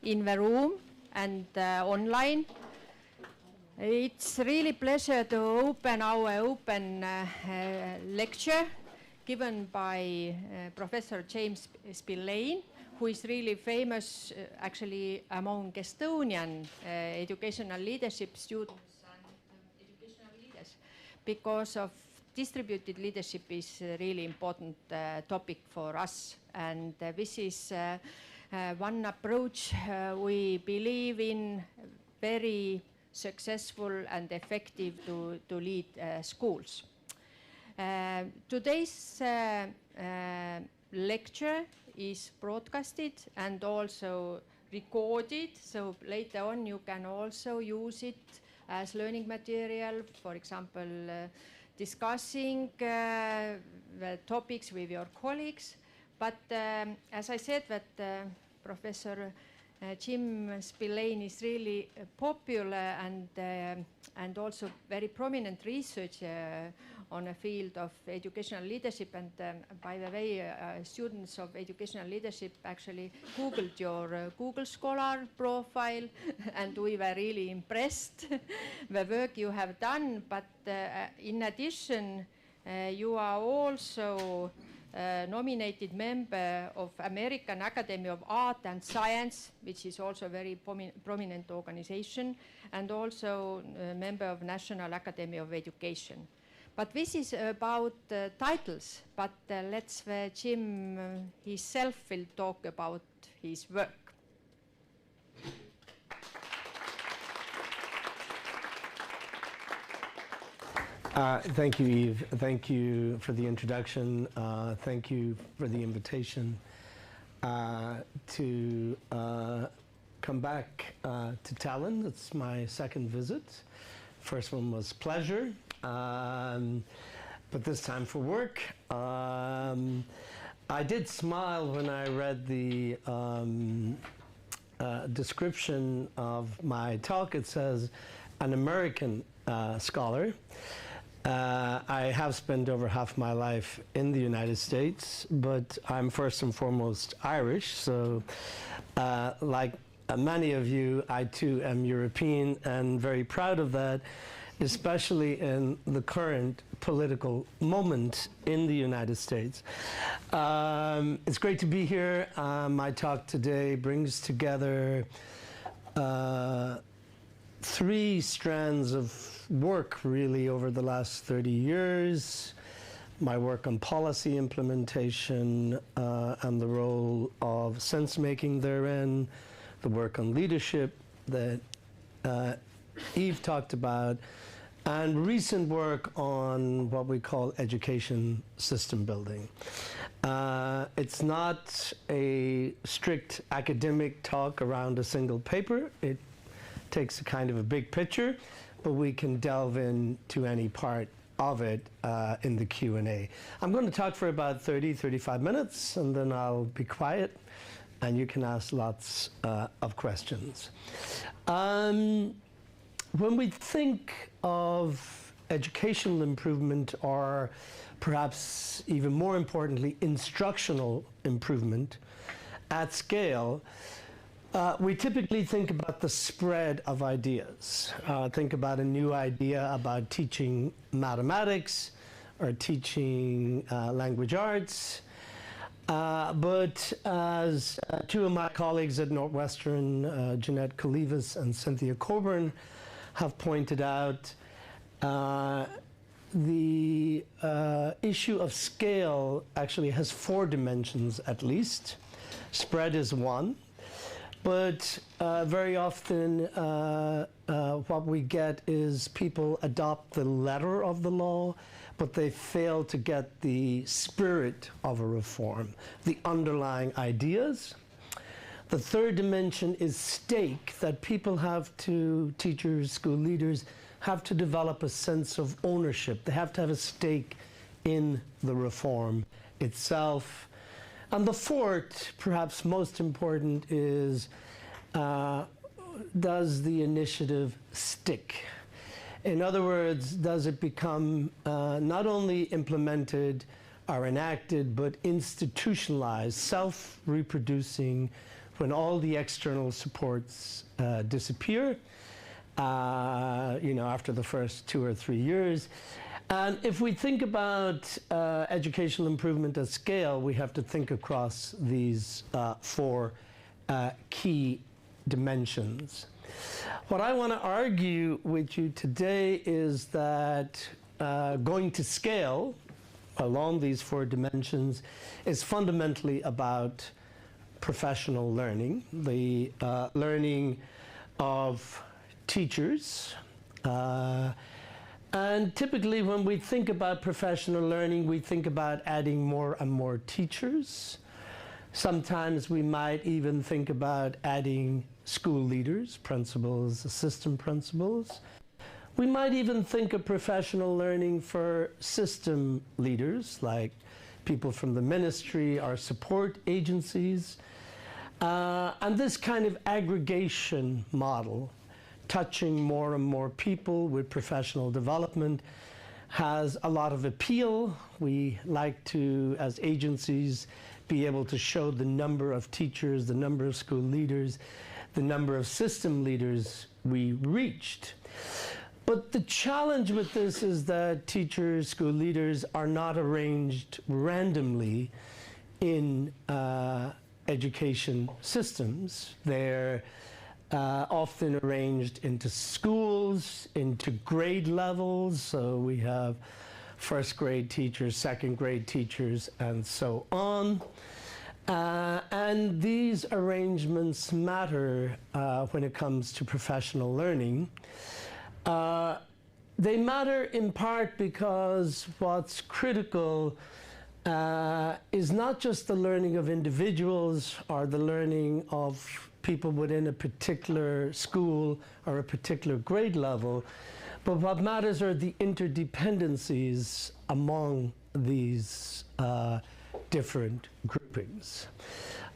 in the room and online. It's really pleasure to open our lecture given by Professor James Spillane'i, who is really famous actually among Estonian educational leadership students and educational leaders, because of distributed leadership is a really important topic for us. And this is one approach we believe in, very successful and effective to lead schools. Today's lecture is broadcasted and also recorded, so later on you can also use it as learning material, for example, discussing the topics with your colleagues. But as I said, that Professor Jim Spillane'i is really popular and also very prominent researcher on a field of educational leadership. And by the way, students of educational leadership actually Googled your Google Scholar profile and we were really impressed the work you have done. But in addition, you are also nominated member of American Academy of Art and Science, which is also a very prominent organization, and also a member of National Academy of Education. But this is about titles, but let's Jim himself will talk about his work. Thank you, Eve. Thank you for the introduction. Thank you for the invitation to come back to Tallinn. It's my second visit. First one was pleasure, but this time for work. I did smile when I read the description of my talk. It says, an American scholar. I have spent over half my life in the United States, but I'm first and foremost Irish, so like many of you, I too am European and very proud of that, especially in the current political moment in the United States. It's great to be here. My talk today brings together three strands of work really over the last 30 years. My work on policy implementation and the role of sense-making therein, the work on leadership that Eve talked about, and recent work on what we call education system building. It's not a strict academic talk around a single paper. It takes a kind of a big picture, but we can delve into any part of it in the Q&A. I'm going to talk for about 30-35 minutes, and then I'll be quiet, and you can ask lots of questions. When we think of educational improvement, or perhaps even more importantly, instructional improvement at scale, we typically think about the spread of ideas. Think about a new idea about teaching mathematics or teaching language arts. But as two of my colleagues at Northwestern, Jeanette Kalivas and Cynthia Coburn, have pointed out, the issue of scale actually has four dimensions at least. Spread is one. But very often what we get is people adopt the letter of the law, but they fail to get the spirit of a reform, the underlying ideas. The third dimension is stake, that people have to, teachers, school leaders, have to develop a sense of ownership. They have to have a stake in the reform itself. And the fourth, perhaps most important, is does the initiative stick? In other words, does it become not only implemented or enacted, but institutionalized, self-reproducing when all the external supports disappear, after the first 2 or 3 years. And if we think about educational improvement at scale, we have to think across these 4 key dimensions. What I want to argue with you today is that going to scale along these 4 dimensions is fundamentally about professional learning, the learning of teachers. And typically when we think about professional learning, we think about adding more and more teachers. Sometimes we might even think about adding school leaders, principals, assistant principals. We might even think of professional learning for system leaders, like people from the ministry or support agencies. And this kind of aggregation model, touching more and more people with professional development, has a lot of appeal. We like to, as agencies, be able to show the number of teachers, the number of school leaders, the number of system leaders we reached. But the challenge with this is that teachers, school leaders are not arranged randomly in education systems. They're often arranged into schools, into grade levels. So we have first grade teachers, second grade teachers, and so on. And these arrangements matter when it comes to professional learning. They matter in part because what's critical is not just the learning of individuals or the learning of people within a particular school or a particular grade level, but what matters are the interdependencies among these different groupings.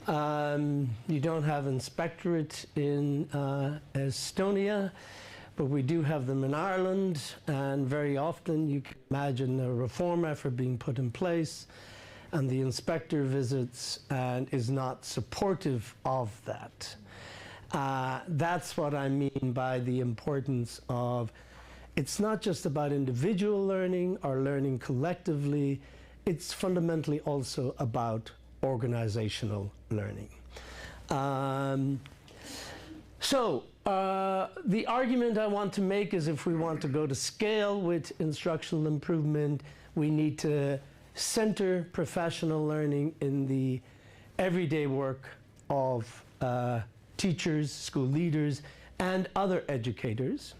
You don't have inspectorate in Estonia, but we do have them in Ireland, and very often you can imagine a reform effort being put in place, and the inspector visits and is not supportive of that. That's what I mean by the importance of, it's not just about individual learning or learning collectively, it's fundamentally also about organizational learning. The argument I want to make is if we want to go to scale with instructional improvement, we need to center professional learning in the everyday work of teachers, school leaders, and other educators.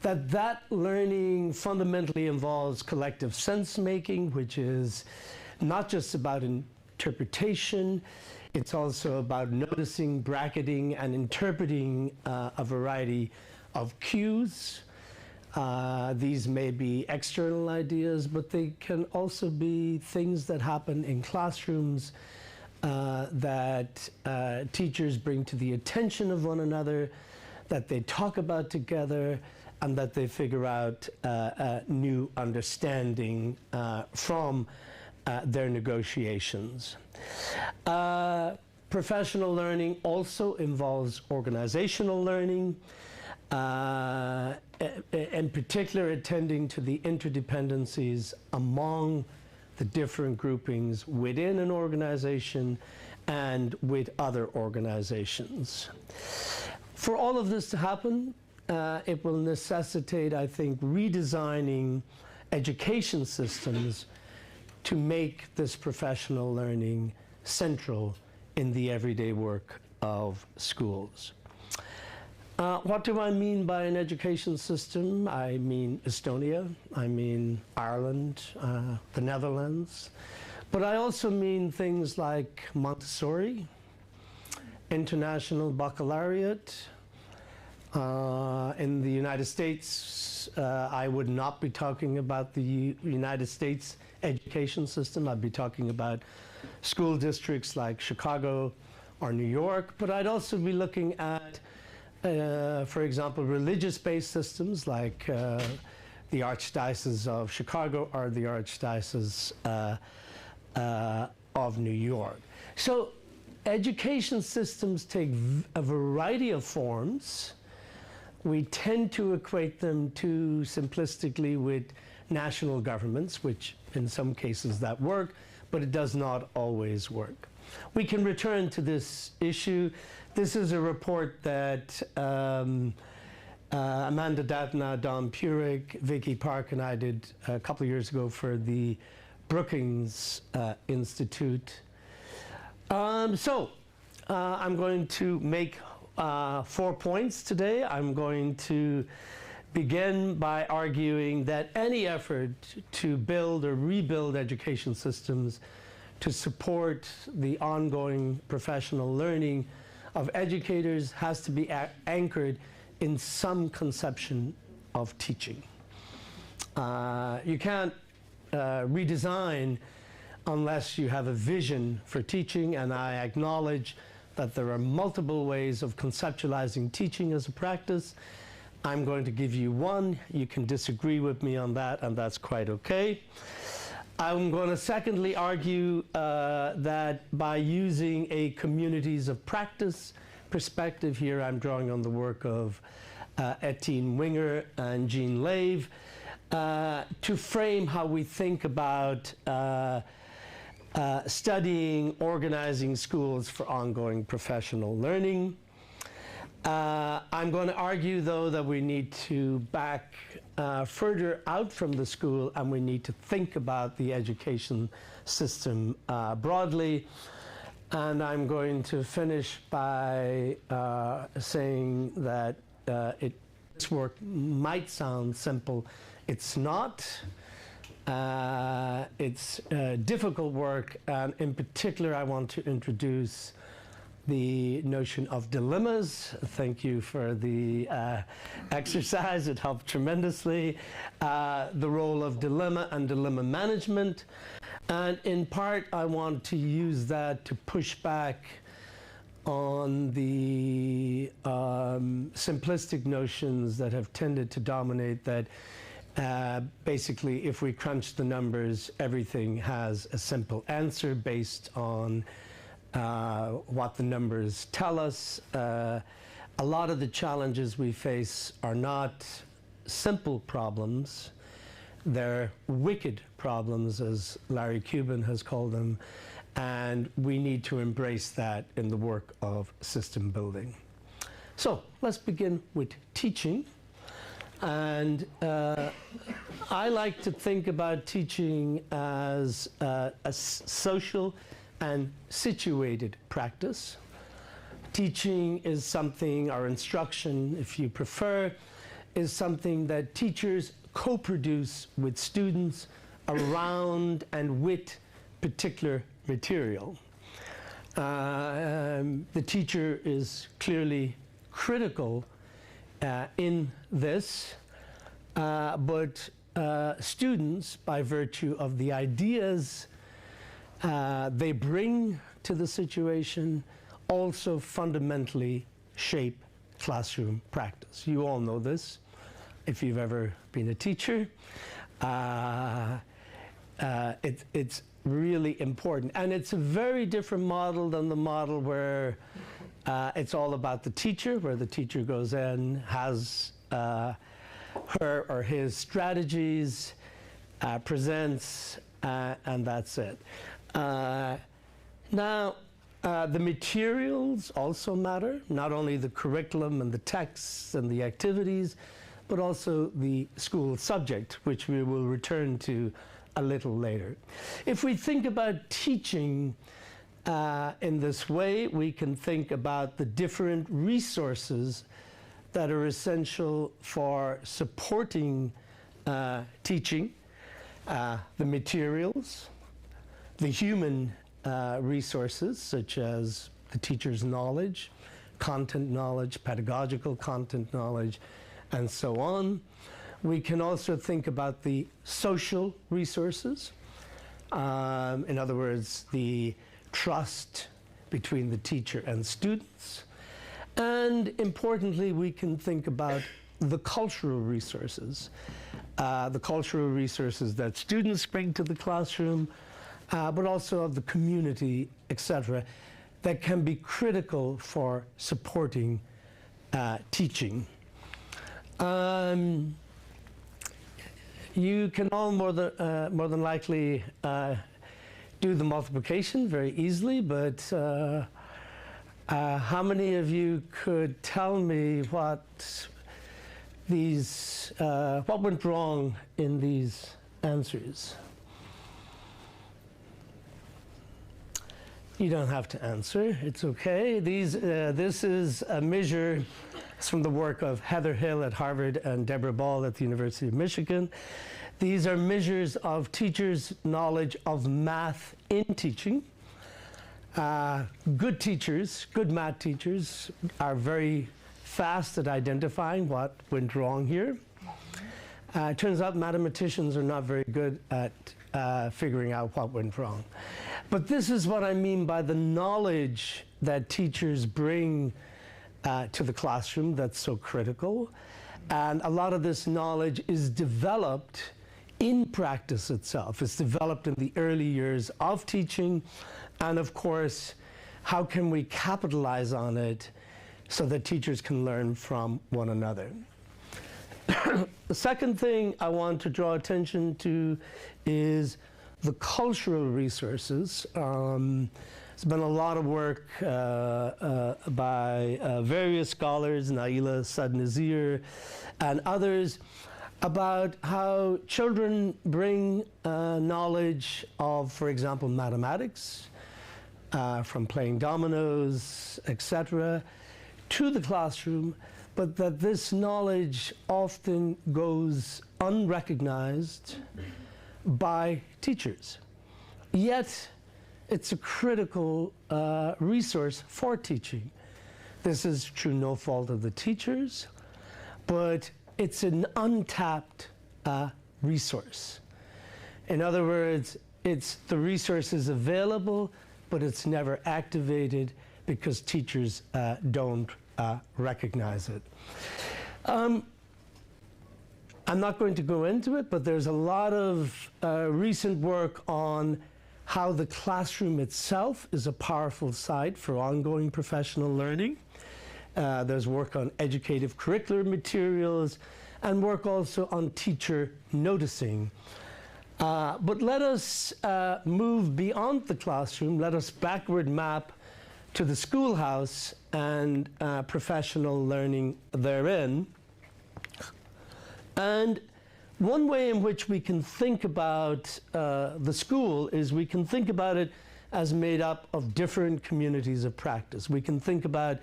That learning fundamentally involves collective sense-making, which is not just about interpretation, it's also about noticing, bracketing, and interpreting a variety of cues. These may be external ideas, but they can also be things that happen in classrooms that teachers bring to the attention of one another, that they talk about together, and that they figure out a new understanding from their negotiations. Professional learning also involves organizational learning, in particular attending to the interdependencies among the different groupings within an organization and with other organizations. For all of this to happen, it will necessitate, I think, redesigning education systems to make this professional learning central in the everyday work of schools. What do I mean by an education system? I mean Estonia, I mean Ireland, the Netherlands, but I also mean things like Montessori, international baccalaureate. In the United States, I would not be talking about the United States education system. I'd be talking about school districts like Chicago or New York, but I'd also be looking at, for example, religious-based systems like the Archdiocese of Chicago or the Archdiocese of New York. So education systems take a variety of forms. We tend to equate them too simplistically with national governments, which in some cases that work, but it does not always work. We can return to this issue. This is a report that Amanda Datna, Don Purick, Vicky Park, and I did a couple of years ago for the Brookings Institute. I'm going to make 4 points today. I'm going to begin by arguing that any effort to build or rebuild education systems to support the ongoing professional learning of educators has to be anchored in some conception of teaching. You can't redesign unless you have a vision for teaching, and I acknowledge that there are multiple ways of conceptualizing teaching as a practice. I'm going to give you one. You can disagree with me on that, and that's quite okay. I'm going to secondly argue that by using a communities of practice perspective here, I'm drawing on the work of Etienne Winger and Jean Lave, to frame how we think about studying, organizing schools for ongoing professional learning. I'm going to argue, though, that we need to back further out from the school, and we need to think about the education system broadly. And I'm going to finish by saying that this work might sound simple. It's not. It's difficult work, and in particular, I want to introduce the notion of dilemmas. Thank you for the exercise. It helped tremendously. The role of dilemma and dilemma management. And in part, I want to use that to push back on the simplistic notions that have tended to dominate, that basically, if we crunch the numbers, everything has a simple answer based on what the numbers tell us. A lot of the challenges we face are not simple problems. They're wicked problems, as Larry Cuban has called them, and we need to embrace that in the work of system building. So let's begin with teaching. And I like to think about teaching as a social and situated practice. Teaching is something, or instruction, if you prefer, is something that teachers co-produce with students around and with particular material. The teacher is clearly critical in this, but students, by virtue of the ideas they bring to the situation, also fundamentally shape classroom practice. You all know this if you've ever been a teacher. It's really important, and it's a very different model than the model where it's all about the teacher, where the teacher goes in, has her or his strategies, presents, and that's it. Now, the materials also matter, not only the curriculum and the texts and the activities, but also the school subject, which we will return to a little later. If we think about teaching in this way, we can think about the different resources that are essential for supporting teaching, the materials, the human resources, such as the teacher's knowledge, content knowledge, pedagogical content knowledge, and so on. We can also think about the social resources. In other words, the trust between the teacher and students. And importantly, we can think about the cultural resources. The cultural resources that students bring to the classroom, but also of the community, etc. that can be critical for supporting teaching. You can all more than likely do the multiplication very easily, but how many of you could tell me what went wrong in these answers? You don't have to answer, it's okay. This is a measure. It's from the work of Heather Hill at Harvard and Deborah Ball at the University of Michigan. These are measures of teachers' knowledge of math in teaching. Good teachers, good math teachers, are very fast at identifying what went wrong here. It turns out mathematicians are not very good at figuring out what went wrong. But this is what I mean by the knowledge that teachers bring to the classroom that's so critical. And a lot of this knowledge is developed in practice itself. It's developed in the early years of teaching. And of course, how can we capitalize on it so that teachers can learn from one another? The second thing I want to draw attention to is the cultural resources. There's been a lot of work by various scholars, Naila Sadnazir and others, about how children bring knowledge of, for example, mathematics, from playing dominoes, etc., to the classroom, but that this knowledge often goes unrecognized by teachers. Yet, it's a critical resource for teaching. This is through no fault of the teachers, but it's an untapped resource. In other words, the resource is available, but it's never activated because teachers don't recognize it. I'm not going to go into it, but there's a lot of recent work on how the classroom itself is a powerful site for ongoing professional learning. There's work on educative curricular materials and work also on teacher noticing. But let us move beyond the classroom. Let us backward map to the schoolhouse and professional learning therein. And one way in which we can think about the school is we can think about it as made up of different communities of practice. We can think about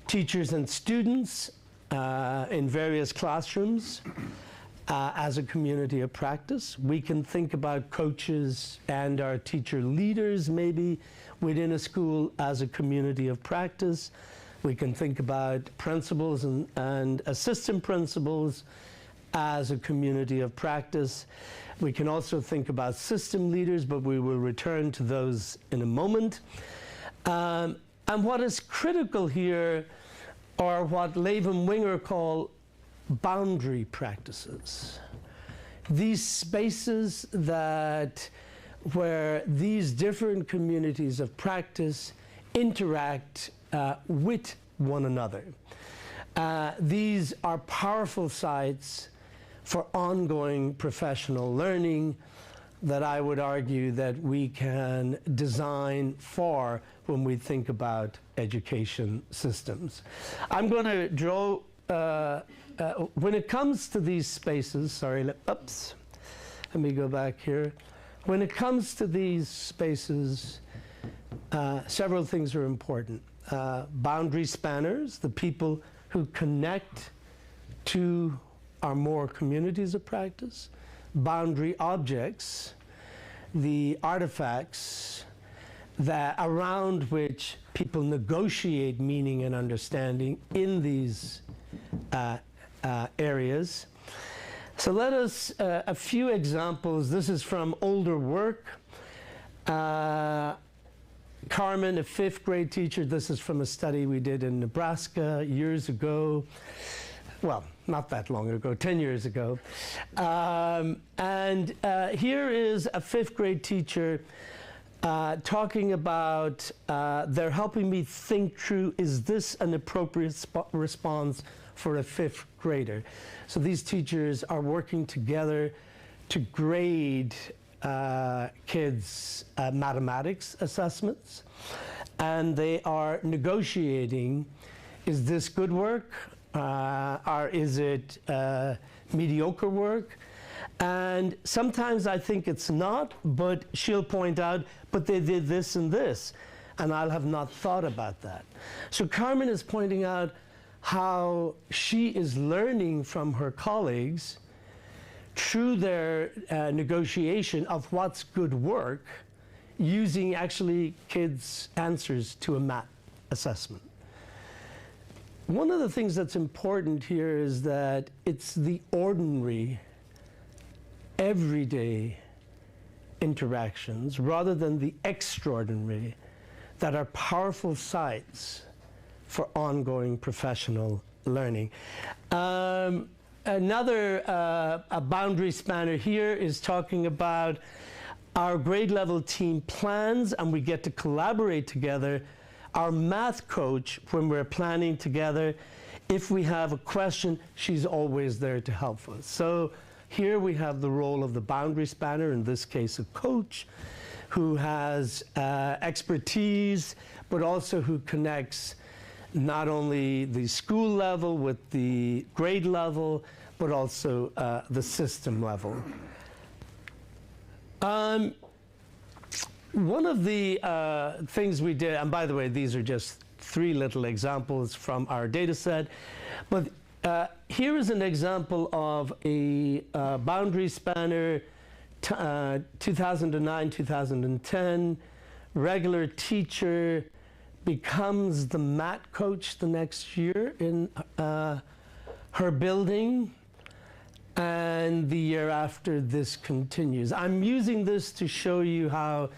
teachers and students in various classrooms as a community of practice. We can think about coaches and our teacher leaders maybe within a school as a community of practice. We can think about principals and assistant principals as a community of practice. We can also think about system leaders, but we will return to those in a moment. And what is critical here are what Levin Winger call boundary practices. These spaces where these different communities of practice interact with one another. These are powerful sites for ongoing professional learning that I would argue that we can design for when we think about education systems. I'm going to draw, when it comes to these spaces, let me go back here. When it comes to these spaces, several things are important. Boundary spanners, the people who connect to our more communities of practice. Boundary objects, the artifacts around which people negotiate meaning and understanding in these areas. So let us, a few examples. This is from older work. Carmen, a 5th grade teacher, this is from a study we did in Nebraska years ago. Well, not that long ago, 10 years ago. Here is a 5th grade teacher talking about they're helping me think through, is this an appropriate response for a 5th grader? So these teachers are working together to grade kids' mathematics assessments, and they are negotiating, is this good work or is it mediocre work? And sometimes I think it's not, but she'll point out, but they did this and this, and I'll have not thought about that. So Carmen is pointing out how she is learning from her colleagues through their negotiation of what's good work, using actually kids' answers to a math assessment. One of the things that's important here is that it's the ordinary, everyday interactions rather than the extraordinary that are powerful sites for ongoing professional learning. Another a boundary spanner here is talking about our grade level team plans, and we get to collaborate together. Our math coach, when we're planning together, if we have a question, she's always there to help us. So here we have the role of the boundary spanner, in this case a coach, who has expertise, but also who connects not only the school level with the grade level, but also the system level. One of the things we did, and by the way, these are just 3 little examples from our data set, but here is an example of a boundary spanner, 2009-2010, regular teacher becomes the math coach the next year in her building, and the year after this continues. I'm using this to show you how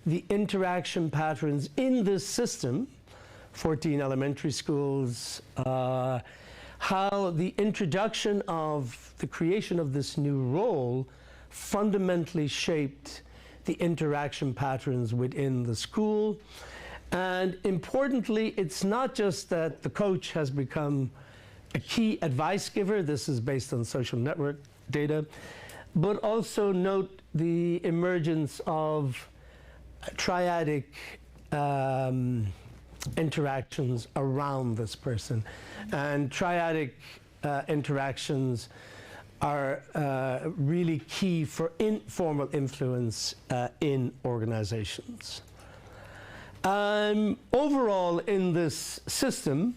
the interaction patterns in this system, 14 elementary schools, how the introduction of the creation of this new role fundamentally shaped the interaction patterns within the school. And importantly, it's not just that the coach has become a key advice giver, this is based on social network data, but also note the emergence of triadic interactions around this person. And triadic interactions are really key for informal influence in organizations. Overall, in this system,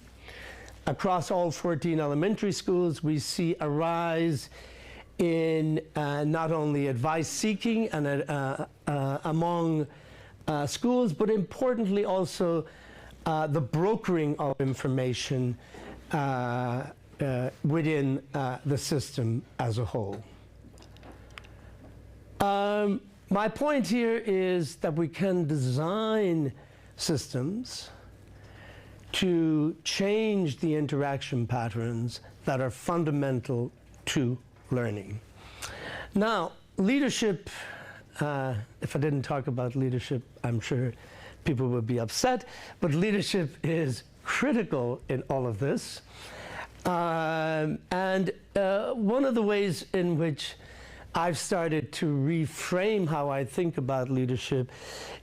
across all 14 elementary schools, we see a rise in not only advice seeking and among schools, but importantly also the brokering of information within the system as a whole. My point here is that we can design systems to change the interaction patterns that are fundamental to learning. Now, leadership, if I didn't talk about leadership, I'm sure people would be upset, but leadership is critical in all of this. And one of the ways in which I've started to reframe how I think about leadership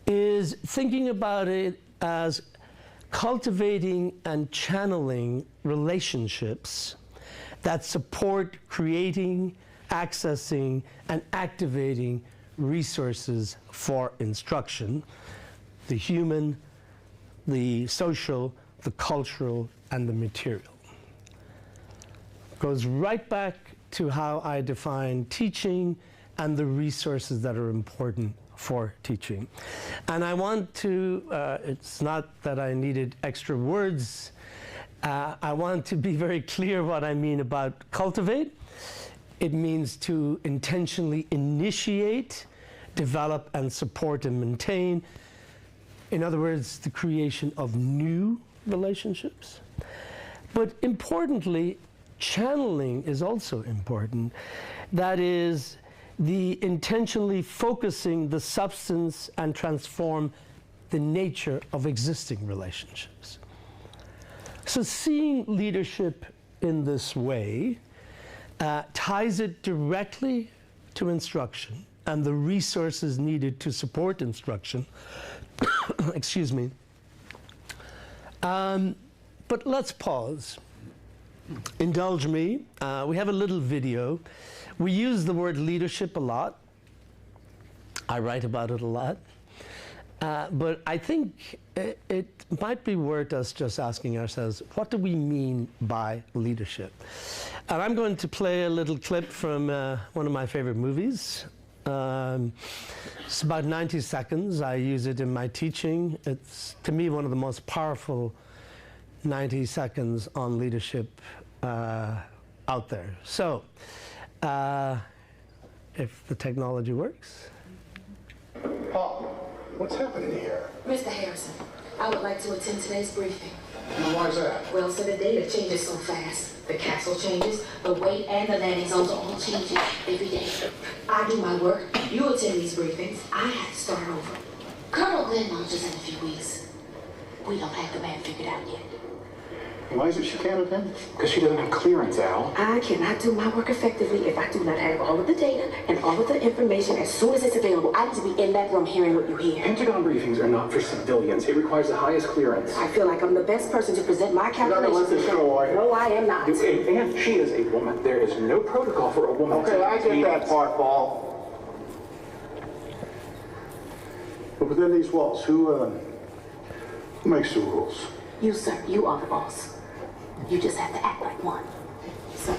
is thinking about it as cultivating and channeling relationships that support creating, accessing, and activating resources for instruction, the human, the social, the cultural, and the material. Goes right back to how I define teaching and the resources that are important for teaching. And I want to, it's not that I needed extra words, I want to be very clear what I mean about cultivate. It means to intentionally initiate, develop, and support and maintain. In other words, the creation of new relationships. But importantly, channeling is also important. That is, the intentionally focusing the substance and transform the nature of existing relationships. So seeing leadership in this way ties it directly to instruction and the resources needed to support instruction. Excuse me. But let's pause. Indulge me. We have a little video. We use the word leadership a lot. I write about it a lot. But I think it might be worth us just asking ourselves, what do we mean by leadership? And I'm going to play a little clip from one of my favorite movies. It's about 90 seconds. I use it in my teaching. It's, to me, one of the most powerful 90 seconds on leadership out there. So, if the technology works. Paul, what's happening here? Mr. Harrison, I would like to attend today's briefing. And why is that? Well, so the data changes so fast. The capsule changes, the weight and the landing zones are all changing every day. I do my work, you attend these briefings, I have to start over. Colonel Glenn launches in a few weeks. We don't have the man figured out yet. Why is it she can't attend? Because she doesn't have clearance, Al. I cannot do my work effectively if I do not have all of the data and all of the information as soon as it's available. I need to be in that room hearing what you hear. Pentagon briefings are not for civilians. It requires the highest clearance. I feel like I'm the best person to present my You're not calculations. gonna let this go, are you? No, I am not. And she is a woman. There is no protocol for a woman. Okay, I get that part, Paul. But within these walls, who makes the rules? You, sir, you are the boss. You just have to act like one. Sir.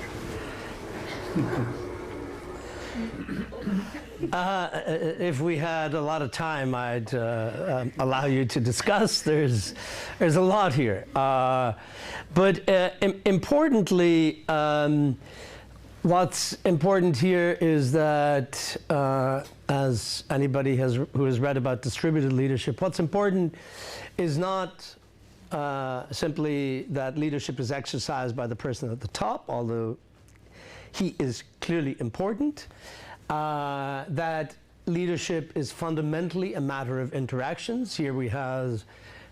If we had a lot of time, I'd allow you to discuss. There's a lot here. But importantly, what's important here is that, as anybody who has read about distributed leadership, what's important is not simply that leadership is exercised by the person at the top, although he is clearly important, that leadership is fundamentally a matter of interactions. Here we have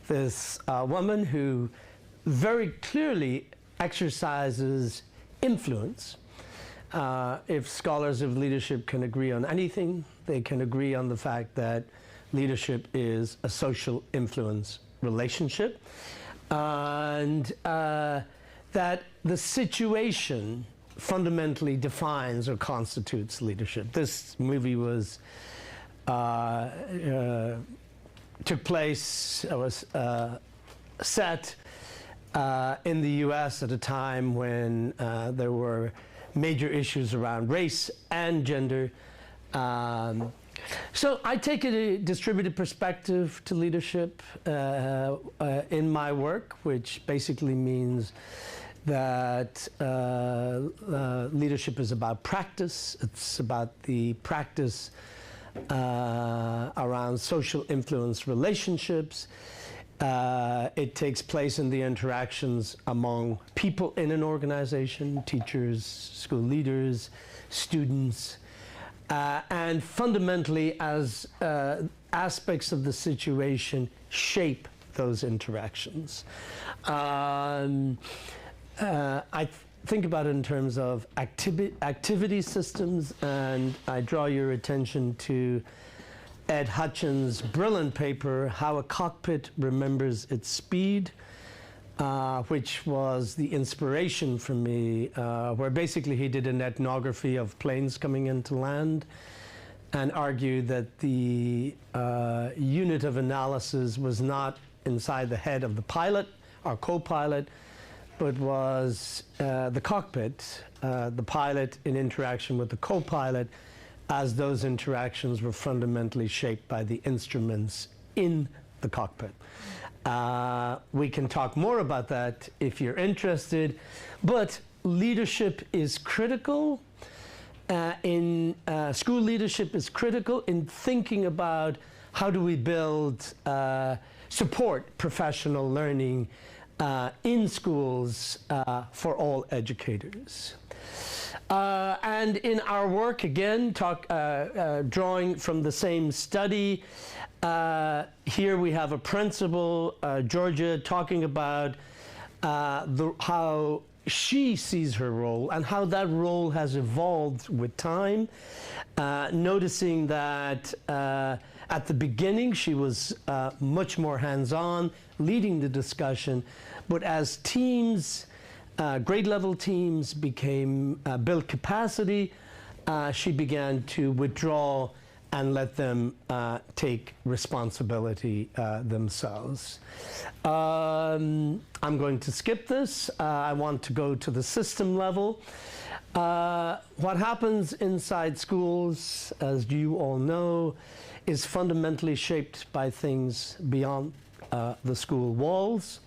this woman who very clearly exercises influence. If scholars of leadership can agree on anything, they can agree on the fact that leadership is a social influence relationship, and that the situation fundamentally defines or constitutes leadership. This movie was took place, was set in the US at a time when there were major issues around race and gender. So I take a distributed perspective to leadership in my work, which basically means that leadership is about practice. It's about the practice around social influence relationships. It takes place in the interactions among people in an organization, teachers, school leaders, students, and fundamentally as aspects of the situation shape those interactions. I think about it in terms of activity systems, and I draw your attention to Ed Hutchins' brilliant paper, How a Cockpit Remembers Its Speed, which was the inspiration for me, where basically he did an ethnography of planes coming into land and argued that the unit of analysis was not inside the head of the pilot or co-pilot, but was the cockpit, the pilot in interaction with the co-pilot, as those interactions were fundamentally shaped by the instruments in the cockpit. We can talk more about that if you're interested, but leadership is critical. School leadership is critical in thinking about how do we build, support professional learning in schools for all educators. And in our work, again, drawing from the same study, here we have a principal, Georgia, talking about how she sees her role and how that role has evolved with time, noticing that at the beginning she was much more hands-on, leading the discussion, but as teams, grade level teams built capacity, she began to withdraw and let them take responsibility themselves. I'm going to skip this. I want to go to the system level. What happens inside schools, as you all know, is fundamentally shaped by things beyond the school walls.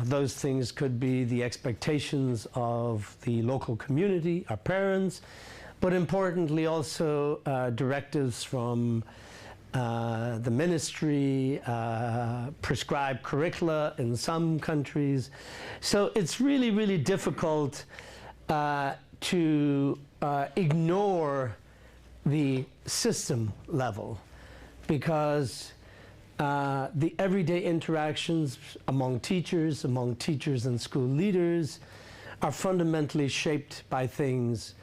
Those things could be the expectations of the local community, our parents, but importantly also directives from the ministry, prescribed curricula in some countries. So it's really, really difficult to ignore the system level, because the everyday interactions among teachers and school leaders are fundamentally shaped by things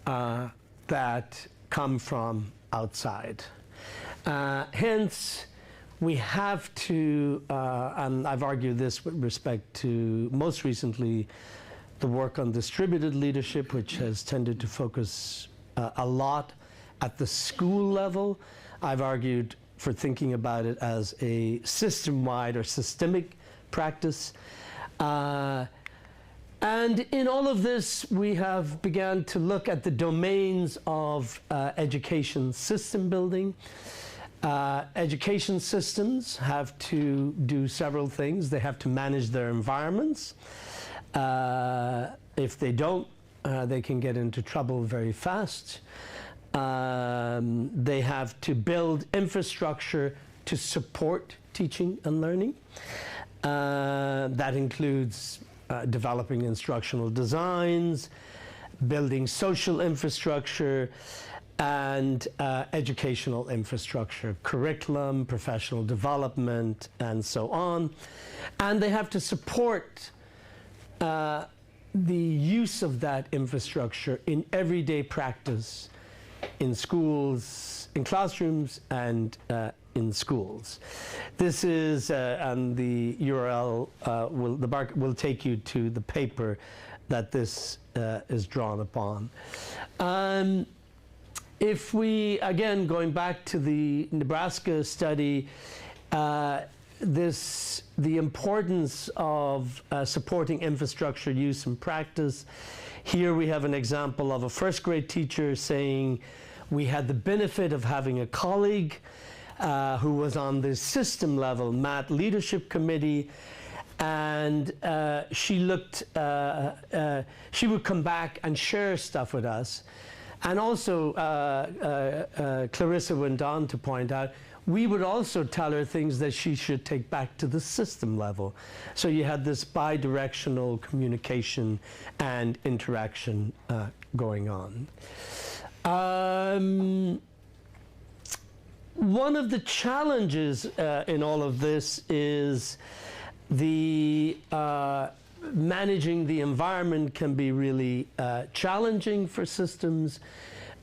that come from outside. Hence, we have to, and I've argued this with respect to most recently the work on distributed leadership, which has tended to focus a lot at the school level. I've argued for thinking about it as a system-wide or systemic practice. And in all of this, we have begun to look at the domains of education system building. Education systems have to do several things. They have to manage their environments. If they don't, they can get into trouble very fast. They have to build infrastructure to support teaching and learning. That includes developing instructional designs, building social infrastructure, and educational infrastructure, curriculum, professional development, and so on. And they have to support the use of that infrastructure in everyday practice in schools, in classrooms, and in schools. This is, and the URL will take you to the paper that this is drawn upon. If we, again, going back to the Nebraska study, the importance of supporting infrastructure use and practice. Here we have an example of a first grade teacher saying, we had the benefit of having a colleague who was on the system level math leadership committee, and she would come back and share stuff with us. And also, Clarissa went on to point out, we would also tell her things that she should take back to the system level. So you had this bi-directional communication and interaction going on. One of the challenges in all of this is the managing the environment can be really challenging for systems,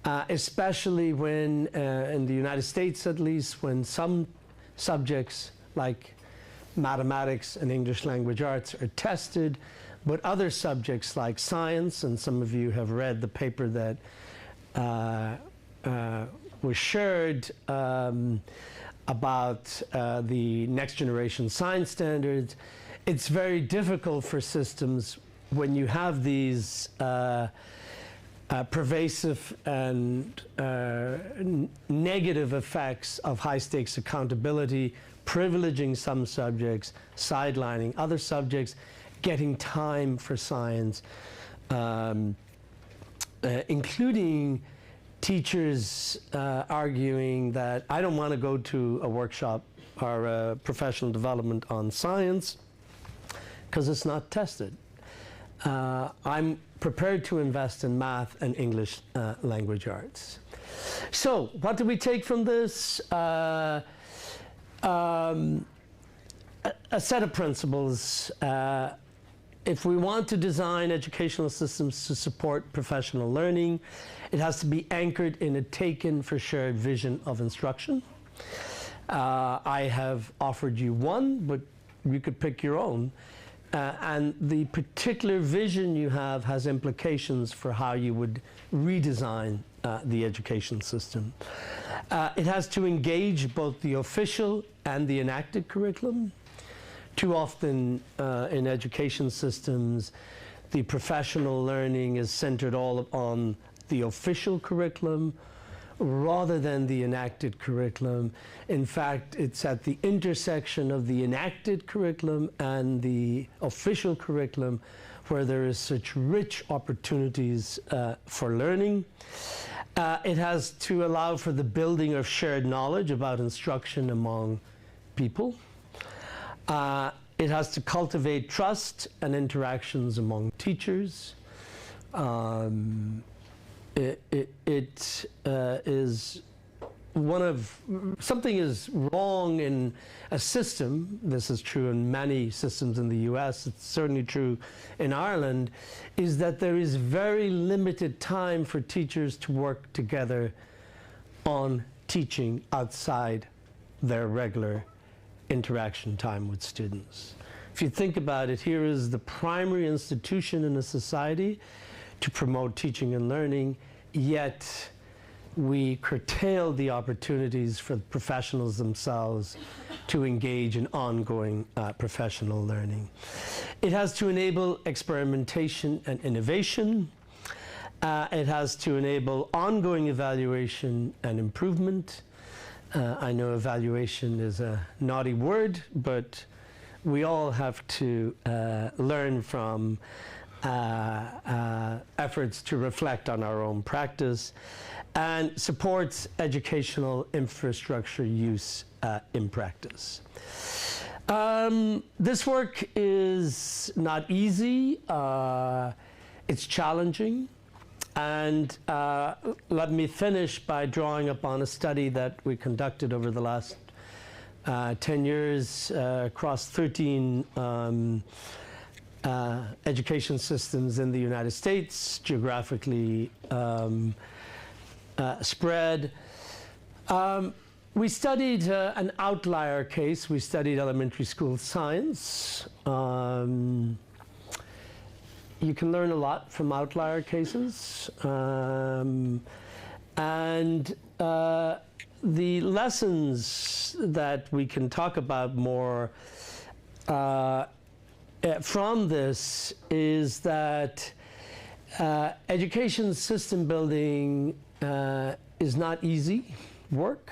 especially when, in the United States at least, when some subjects like mathematics and English language arts are tested, but other subjects like science, and some of you have read the paper that was shared about the next generation science standards. It's very difficult for systems when you have these pervasive and negative effects of high-stakes accountability, privileging some subjects, sidelining other subjects, getting time for science, including teachers arguing that I don't want to go to a workshop or a professional development on science because it's not tested. I'm prepared to invest in math and English language arts. So, what do we take from this? A set of principles. If we want to design educational systems to support professional learning, it has to be anchored in a taken for shared vision of instruction. I have offered you one, but you could pick your own. And the particular vision you have has implications for how you would redesign the education system. It has to engage both the official and the enacted curriculum. Too often in education systems, the professional learning is centered all on the official curriculum rather than the enacted curriculum. In fact, it's at the intersection of the enacted curriculum and the official curriculum where there is such rich opportunities for learning. It has to allow for the building of shared knowledge about instruction among people. It has to cultivate trust and interactions among teachers. Something is wrong in a system. This is true in many systems in the US, it's certainly true in Ireland, is that there is very limited time for teachers to work together on teaching outside their regular interaction time with students. If you think about it, here is the primary institution in a society to promote teaching and learning, yet we curtail the opportunities for the professionals themselves to engage in ongoing professional learning. It has to enable experimentation and innovation. It has to enable ongoing evaluation and improvement. I know evaluation is a naughty word, but we all have to learn from efforts to reflect on our own practice, and supports educational infrastructure use in practice. This work is not easy, it's challenging, and let me finish by drawing upon a study that we conducted over the last 10 years across 13 education systems in the United States, geographically spread. We studied an outlier case. We studied elementary school science. You can learn a lot from outlier cases. And the lessons that we can talk about more from this is that education system building is not easy work,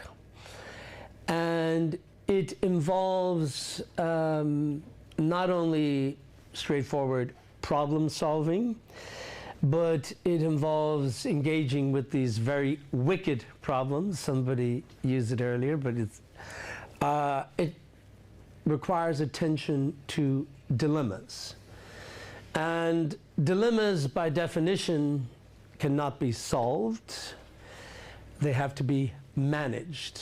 and it involves not only straightforward problem solving, but it involves engaging with these very wicked problems. Somebody used it earlier, but it requires attention to dilemmas. And dilemmas, by definition, cannot be solved. They have to be managed.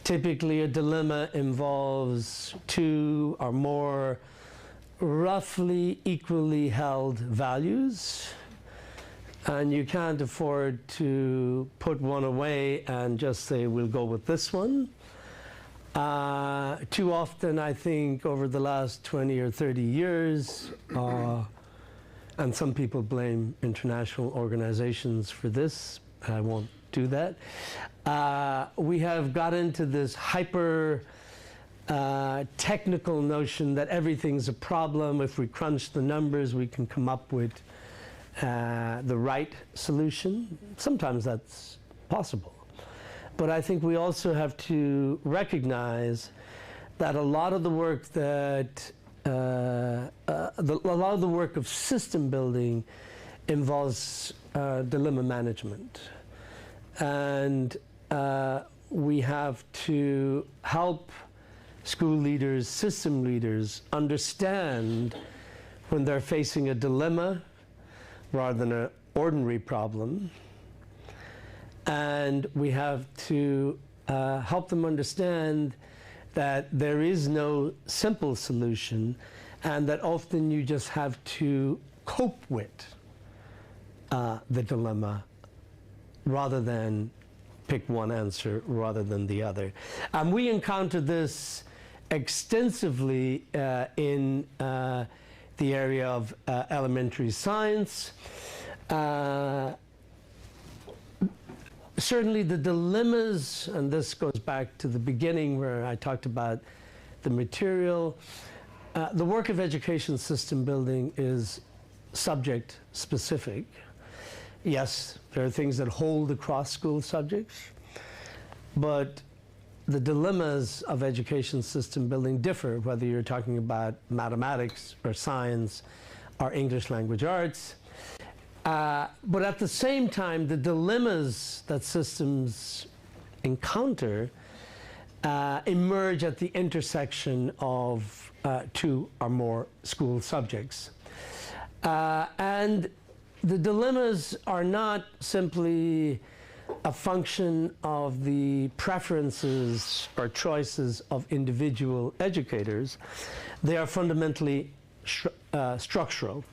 Typically, a dilemma involves two or more roughly equally held values, and you can't afford to put one away and just say, we'll go with this one. Too often, I think, over the last 20 or 30 years, and some people blame international organizations for this, I won't do that, we have got into this hyper technical notion that everything's a problem. If we crunch the numbers, we can come up with the right solution. Sometimes that's possible. But I think we also have to recognize that a lot of the work that a lot of the work of system building involves dilemma management, and we have to help school leaders, system leaders, understand when they're facing a dilemma rather than an ordinary problem. And we have to help them understand that there is no simple solution, and that often you just have to cope with the dilemma rather than pick one answer rather than the other. And we encounter this extensively in the area of elementary science. Certainly the dilemmas, and this goes back to the beginning where I talked about the material, the work of education system building is subject specific. Yes, there are things that hold across school subjects, but the dilemmas of education system building differ whether you're talking about mathematics or science or English language arts. But at the same time, the dilemmas that systems encounter emerge at the intersection of two or more school subjects. And the dilemmas are not simply a function of the preferences or choices of individual educators. They are fundamentally structural.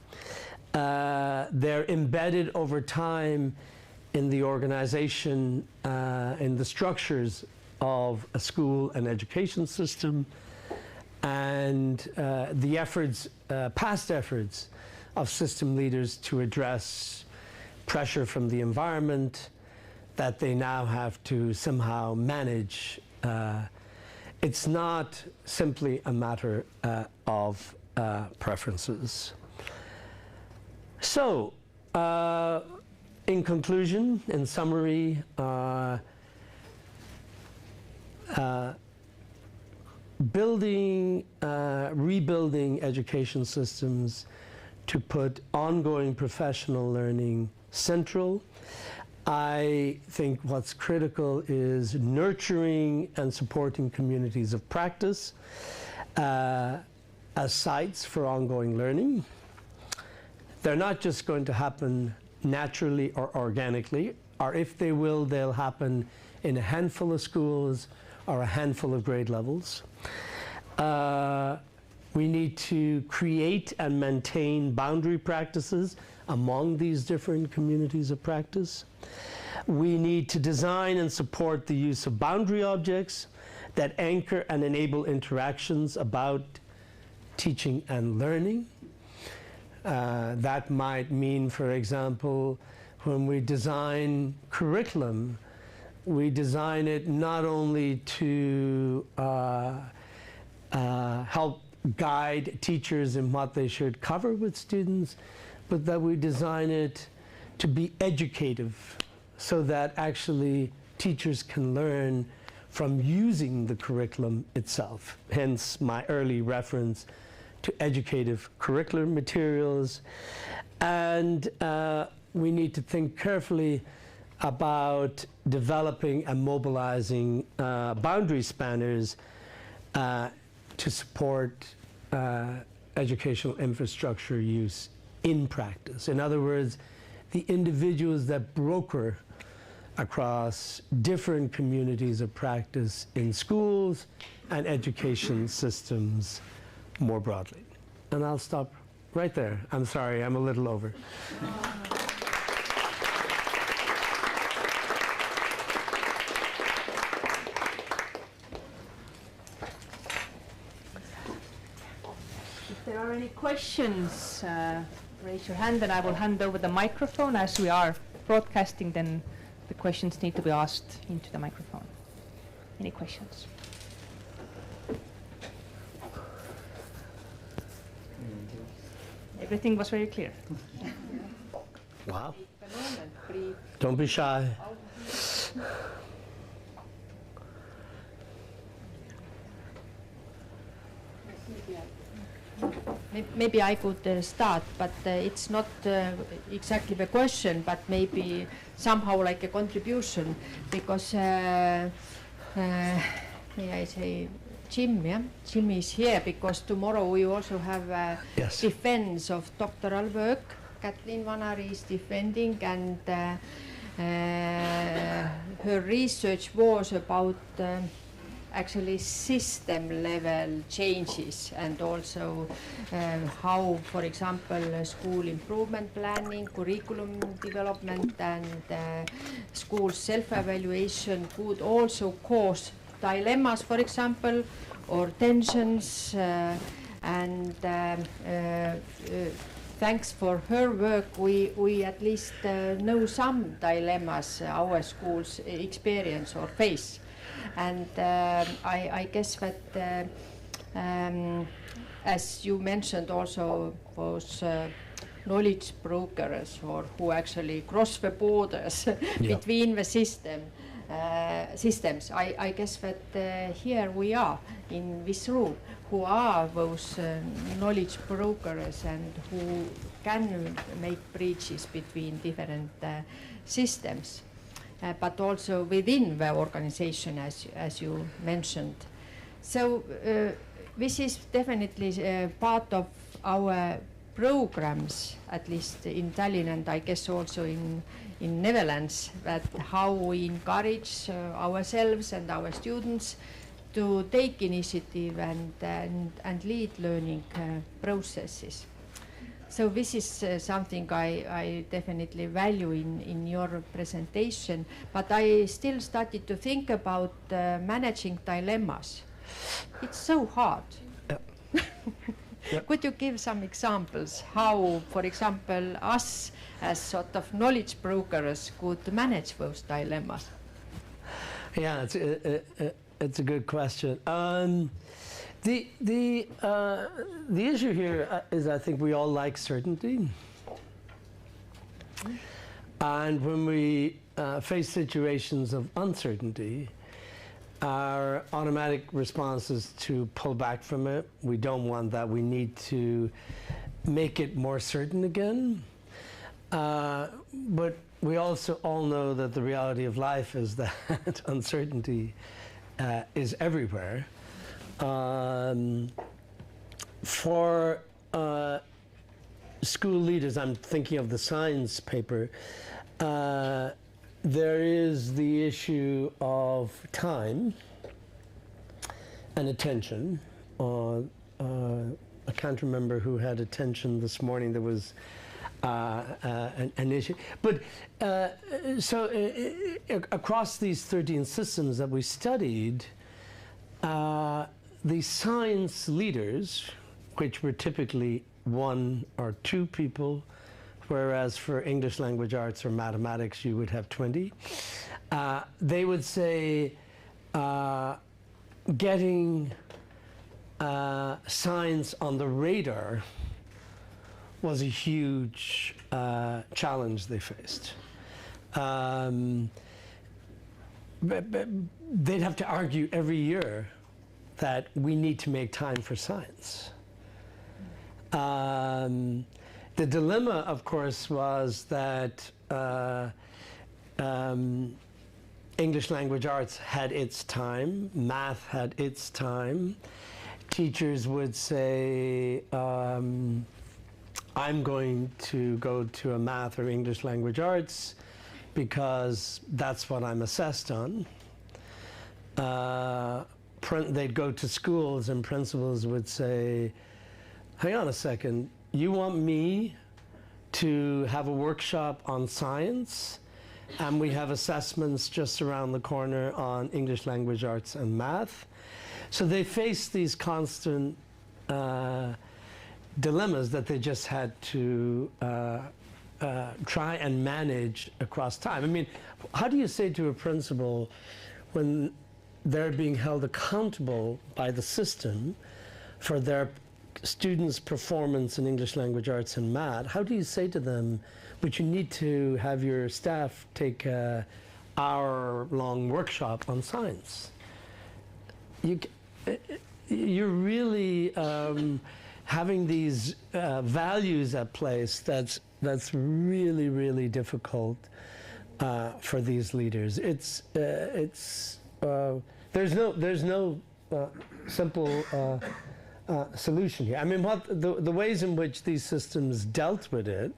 They're embedded over time in the organization, in the structures of a school and education system, and the efforts, past efforts of system leaders to address pressure from the environment that they now have to somehow manage. It's not simply a matter of preferences. So, in conclusion, in summary, rebuilding education systems to put ongoing professional learning central. I think what's critical is nurturing and supporting communities of practice as sites for ongoing learning. They're not just going to happen naturally or organically, or if they will, they'll happen in a handful of schools or a handful of grade levels. We need to create and maintain boundary practices among these different communities of practice. We need to design and support the use of boundary objects that anchor and enable interactions about teaching and learning. That might mean, for example, when we design curriculum, we design it not only to help guide teachers in what they should cover with students, but that we design it to be educative so that actually teachers can learn from using the curriculum itself. Hence my early reference to educative curricular materials. And we need to think carefully about developing and mobilizing boundary spanners to support educational infrastructure use in practice. In other words, the individuals that broker across different communities of practice in schools and education systems more broadly. And I'll stop right there. I'm sorry, I'm a little over. If there are any questions, raise your hand and I will hand over the microphone. As we are broadcasting, then the questions need to be asked into the microphone. Any questions? Everything was very clear. Wow. Don't be shy. Maybe I could start, but it's not exactly the question, but maybe somehow like a contribution, because may I say, Jim, yeah? Jim is here because tomorrow we also have a Yes. defense of doctoral work. Kätlin Vanari is defending, and her research was about actually system level changes, and also how, for example, school improvement planning, curriculum development, and school self-evaluation could also cause dilemmas, for example, or tensions, and thanks for her work, we at least know some dilemmas our schools experience or face. And I guess that, as you mentioned, also those knowledge brokers, or who actually cross the borders between the systems. I guess that here we are in this room, who are those knowledge brokers and who can make bridges between different systems. But also within the organization, as you mentioned. So this is definitely part of our programs, at least in Tallinn, and I guess also in Netherlands, that how we encourage ourselves and our students to take initiative and lead learning processes. So this is something I definitely value in your presentation, but I still started to think about managing dilemmas. It's so hard. Could you give some examples how, for example, us as sort of knowledge brokers could manage those dilemmas? Yeah, it's a good question. The issue here is, I think we all like certainty, and when we face situations of uncertainty, our automatic response is to pull back from it. We don't want that. We need to make it more certain again. But we also all know that the reality of life is that uncertainty is everywhere. For school leaders, I'm thinking of the science paper, there is the issue of time and attention. I can't remember who had attention this morning. There was an issue. But so across these 13 systems that we studied, the science leaders, which were typically 1 or 2 people, whereas for English language arts or mathematics you would have 20, they would say getting science on the radar was a huge challenge they faced. They'd have to argue every year that we need to make time for science. The dilemma, of course, was that English language arts had its time, math had its time. Teachers would say, I'm going to go to a math or English language arts because that's what I'm assessed on. They'd go to schools and principals would say, hang on a second, you want me to have a workshop on science and we have assessments just around the corner on English language arts and math? So they faced these constant dilemmas that they just had to try and manage across time. I mean, how do you say to a principal when they're being held accountable by the system for their students' performance in English language arts and math? How do you say to them, but you need to have your staff take an hour-long workshop on science? You're really having these values at place that's really, really difficult for these leaders. There's no solution here. I mean, what the ways in which these systems dealt with it,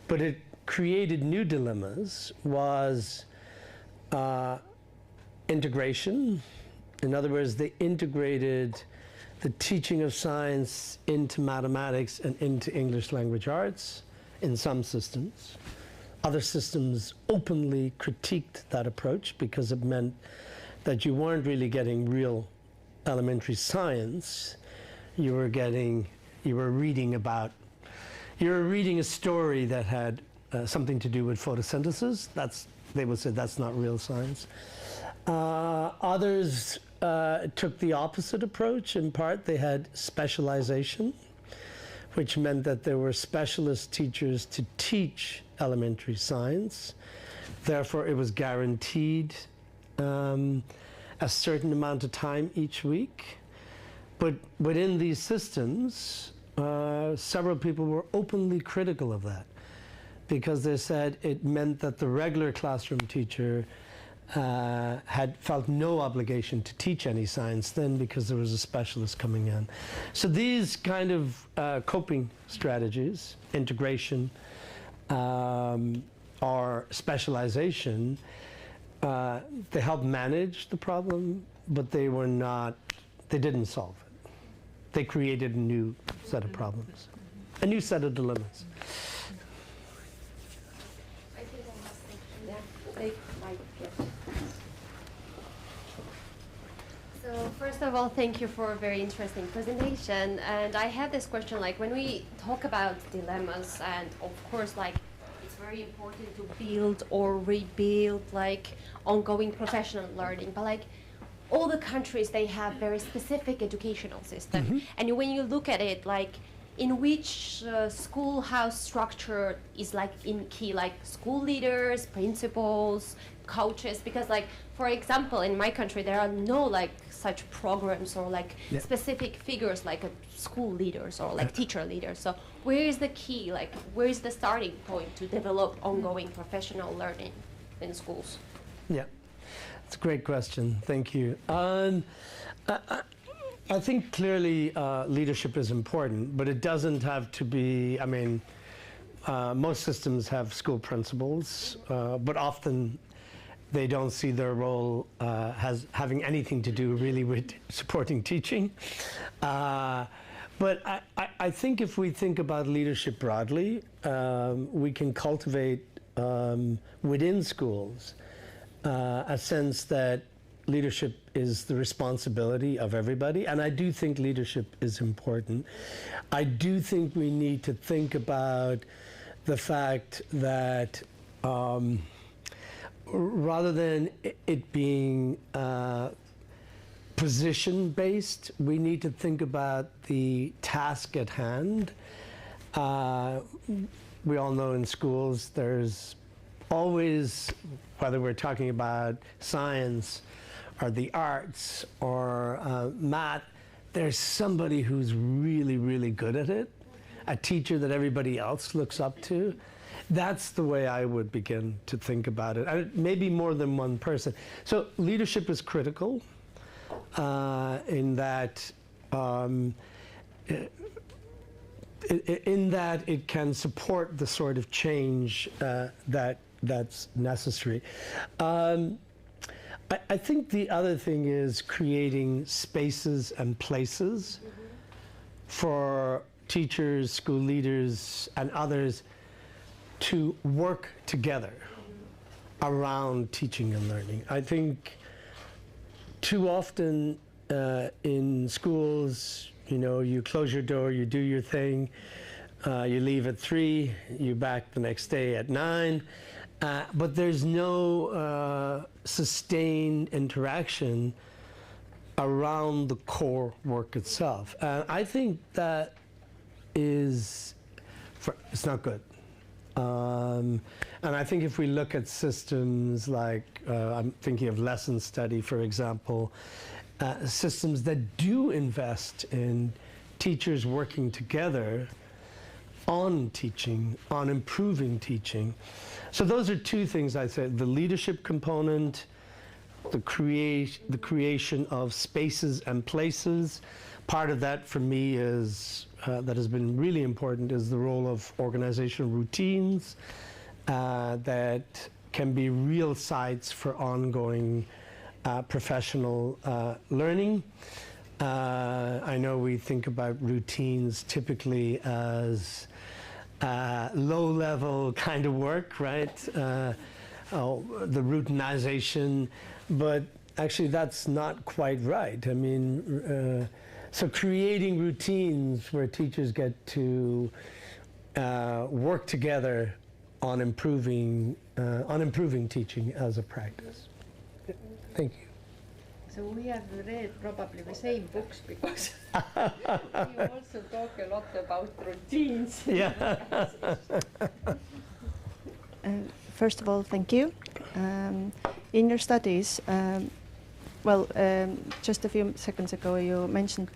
but it created new dilemmas, was integration. In other words, they integrated the teaching of science into mathematics and into English language arts in some systems. Other systems openly critiqued that approach because it meant that you weren't really getting real elementary science. You were reading a story that had something to do with photosynthesis. They would say that's not real science. Others took the opposite approach. In part, they had specialization, which meant that there were specialist teachers to teach elementary science. Therefore, it was guaranteed a certain amount of time each week. But within these systems, several people were openly critical of that, because they said it meant that the regular classroom teacher had felt no obligation to teach any science then, because there was a specialist coming in. So these kind of coping strategies, integration or specialization, they helped manage the problem, but they didn't solve it. They created a new set of problems, a new set of dilemmas. So first of all, thank you for a very interesting presentation. And I have this question, like when we talk about dilemmas, and of course, like it's very important to build or rebuild like ongoing professional learning, but like all the countries, they have very specific educational system. Mm-hmm. And when you look at it, like in which schoolhouse structure is like in key, like school leaders, principals, coaches, because like, for example, in my country, there are no like such programs or like specific figures like school leaders or like teacher leaders. So where is the key, like where is the starting point to develop ongoing professional learning in schools? Yeah, it's a great question. Thank you. I think clearly leadership is important, but it doesn't have to be, I mean, most systems have school principals, but often they don't see their role as having anything to do really with supporting teaching. But I think if we think about leadership broadly, we can cultivate within schools a sense that leadership is the responsibility of everybody, and I do think leadership is important. I do think we need to think about the fact that rather than it being position-based, we need to think about the task at hand. We all know in schools there's always, whether we're talking about science or the arts or math, there's somebody who's really, really good at it, a teacher that everybody else looks up to. That's the way I would begin to think about it. Maybe more than one person. So leadership is critical in that it can support the sort of change that's necessary. I think the other thing is creating spaces and places for teachers, school leaders, and others to work together around teaching and learning. I think too often in schools, you know, you close your door, you do your thing, you leave at 3, you're back the next day at 9. But there's no sustained interaction around the core work itself. And I think that it's not good. And I think if we look at systems like, I'm thinking of lesson study, for example, systems that do invest in teachers working together on teaching, on improving teaching. So those are two things I said, the leadership component, the creation of spaces and places. Part of that for me is, that has been really important, is the role of organizational routines that can be real sites for ongoing professional learning. I know we think about routines typically as low-level kind of work, right? The routinization, but actually that's not quite right. I mean, so creating routines where teachers get to work together on improving teaching as a practice. Thank you. So we have read probably the same books because we also talk a lot about routines. Yeah. First of all, thank you. In your studies, just a few seconds ago, you mentioned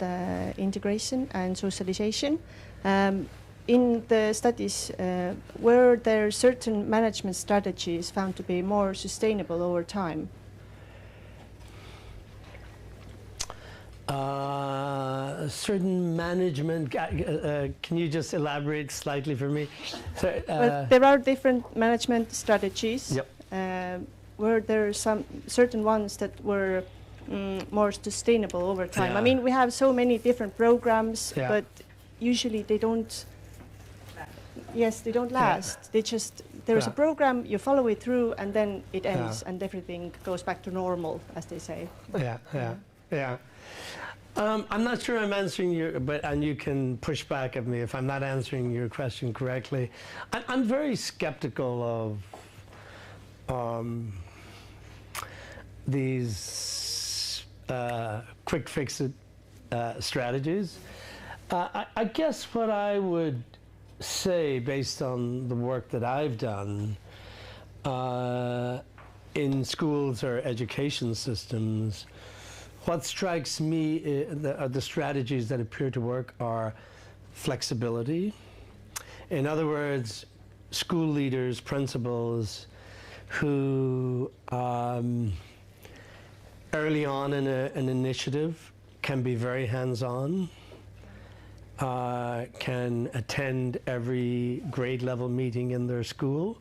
integration and socialization. In the studies, were there certain management strategies found to be more sustainable over time? Certain management, can you just elaborate slightly for me? So, well, there are different management strategies. Yep. Were there some certain ones that were more sustainable over time? Yeah. I mean, we have so many different programs, Yeah. but usually they don't. Yes, they don't last. Yeah. They just, there's a program, you follow it through, and then it ends, and everything goes back to normal, as they say. Yeah. I'm not sure I'm answering your, and you can push back at me if I'm not answering your question correctly. I'm very skeptical of these quick fix-it strategies. I guess what I would say, based on the work that I've done in schools or education systems, what strikes me the strategies that appear to work are flexibility. In other words, school leaders, principals who early on in an initiative can be very hands-on, can attend every grade level meeting in their school.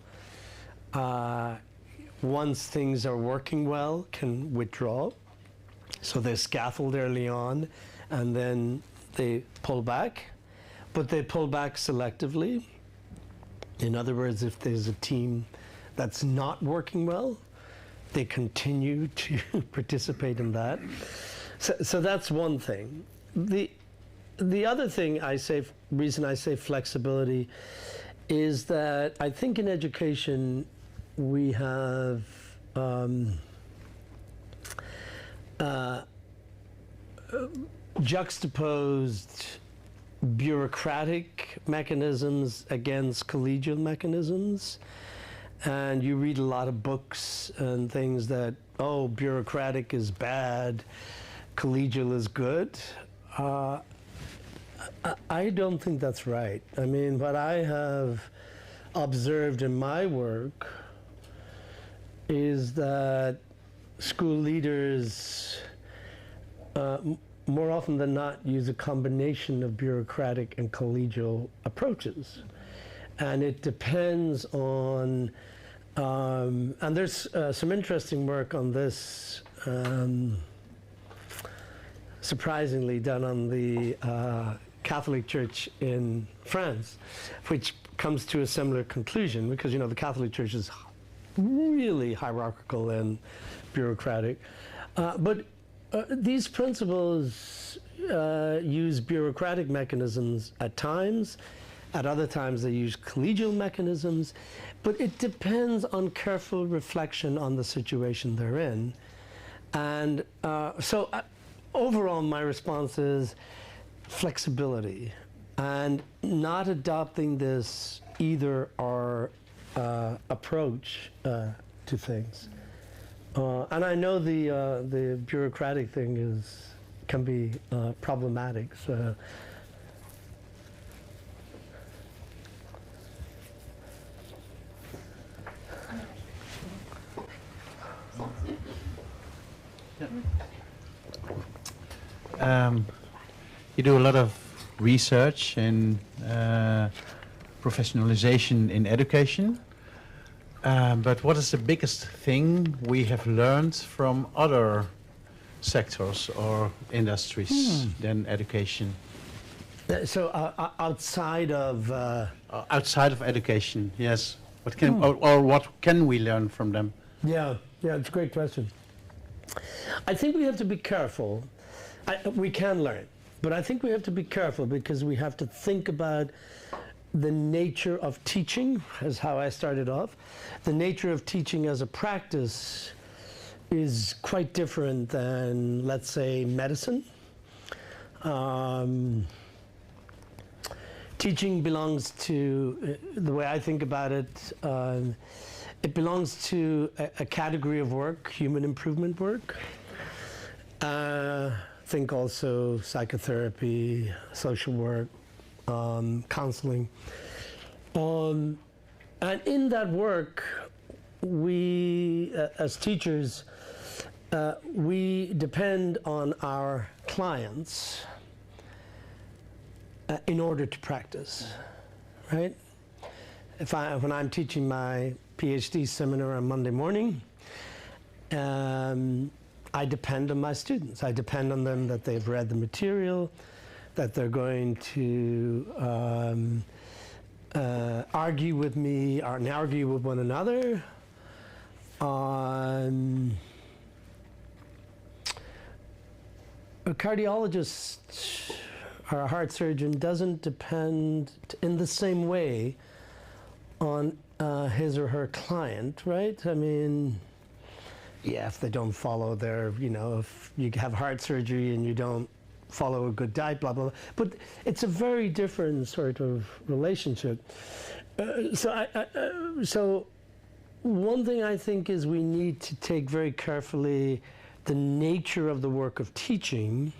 Once things are working well, can withdraw. So they scaffold early on, and then they pull back, but they pull back selectively. In other words, if there's a team that's not working well, they continue to participate in that. So that's one thing. The other thing reason I say flexibility is that I think in education we have juxtaposed bureaucratic mechanisms against collegial mechanisms. And you read a lot of books and things that, oh, bureaucratic is bad, collegial is good. I don't think that's right. I mean, what I have observed in my work is that school leaders, more often than not, use a combination of bureaucratic and collegial approaches. And it depends on, and there's some interesting work on this, surprisingly done on the Catholic Church in France, which comes to a similar conclusion, because, you know, the Catholic Church is really hierarchical and bureaucratic. But these principles use bureaucratic mechanisms at times. At other times they use collegial mechanisms. But it depends on careful reflection on the situation they're in. And so overall, my response is flexibility and not adopting this either or approach to things. And I know the bureaucratic thing can be problematic. So. You do a lot of research in professionalization in education, but what is the biggest thing we have learned from other sectors or industries than education? So outside of outside of education, yes. What can or what can we learn from them? Yeah, it's a great question. I think we have to be careful. We can learn, but I think we have to be careful because we have to think about the nature of teaching, as how I started off. The nature of teaching as a practice is quite different than, let's say, medicine. Teaching belongs to, the way I think about it, it belongs to a category of work, human improvement work. Think also psychotherapy, social work, counseling. And in that work, we, as teachers, we depend on our clients in order to practice, right? When I'm teaching my PhD seminar on Monday morning, I depend on my students. I depend on them that they've read the material, that they're going to argue with me or argue with one another. A cardiologist or a heart surgeon doesn't depend in the same way on his or her client, right? I mean, yeah, if they don't follow their, if you have heart surgery and you don't follow a good diet, blah, blah, blah. But it's a very different sort of relationship. So one thing I think is we need to take very carefully the nature of the work of teaching,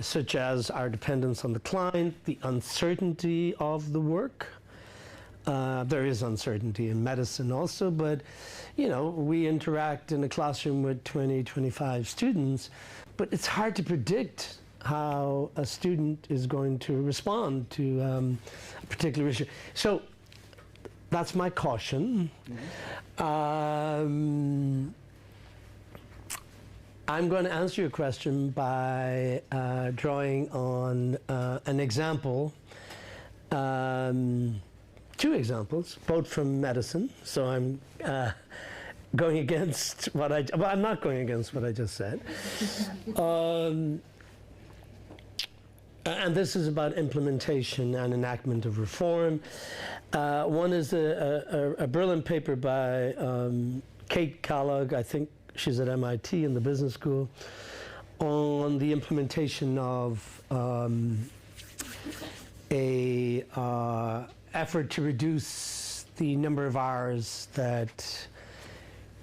such as our dependence on the client, the uncertainty of the work. There is uncertainty in medicine also, but we interact in a classroom with 20, 25 students, but it's hard to predict how a student is going to respond to a particular issue. So that's my caution. I'm going to answer your question by drawing on an example. Two examples, both from medicine. So I'm going against what I'm not going against what I just said. And this is about implementation and enactment of reform. One is a brilliant paper by Kate Kellogg, I think she's at MIT in the business school, on the implementation of a effort to reduce the number of hours that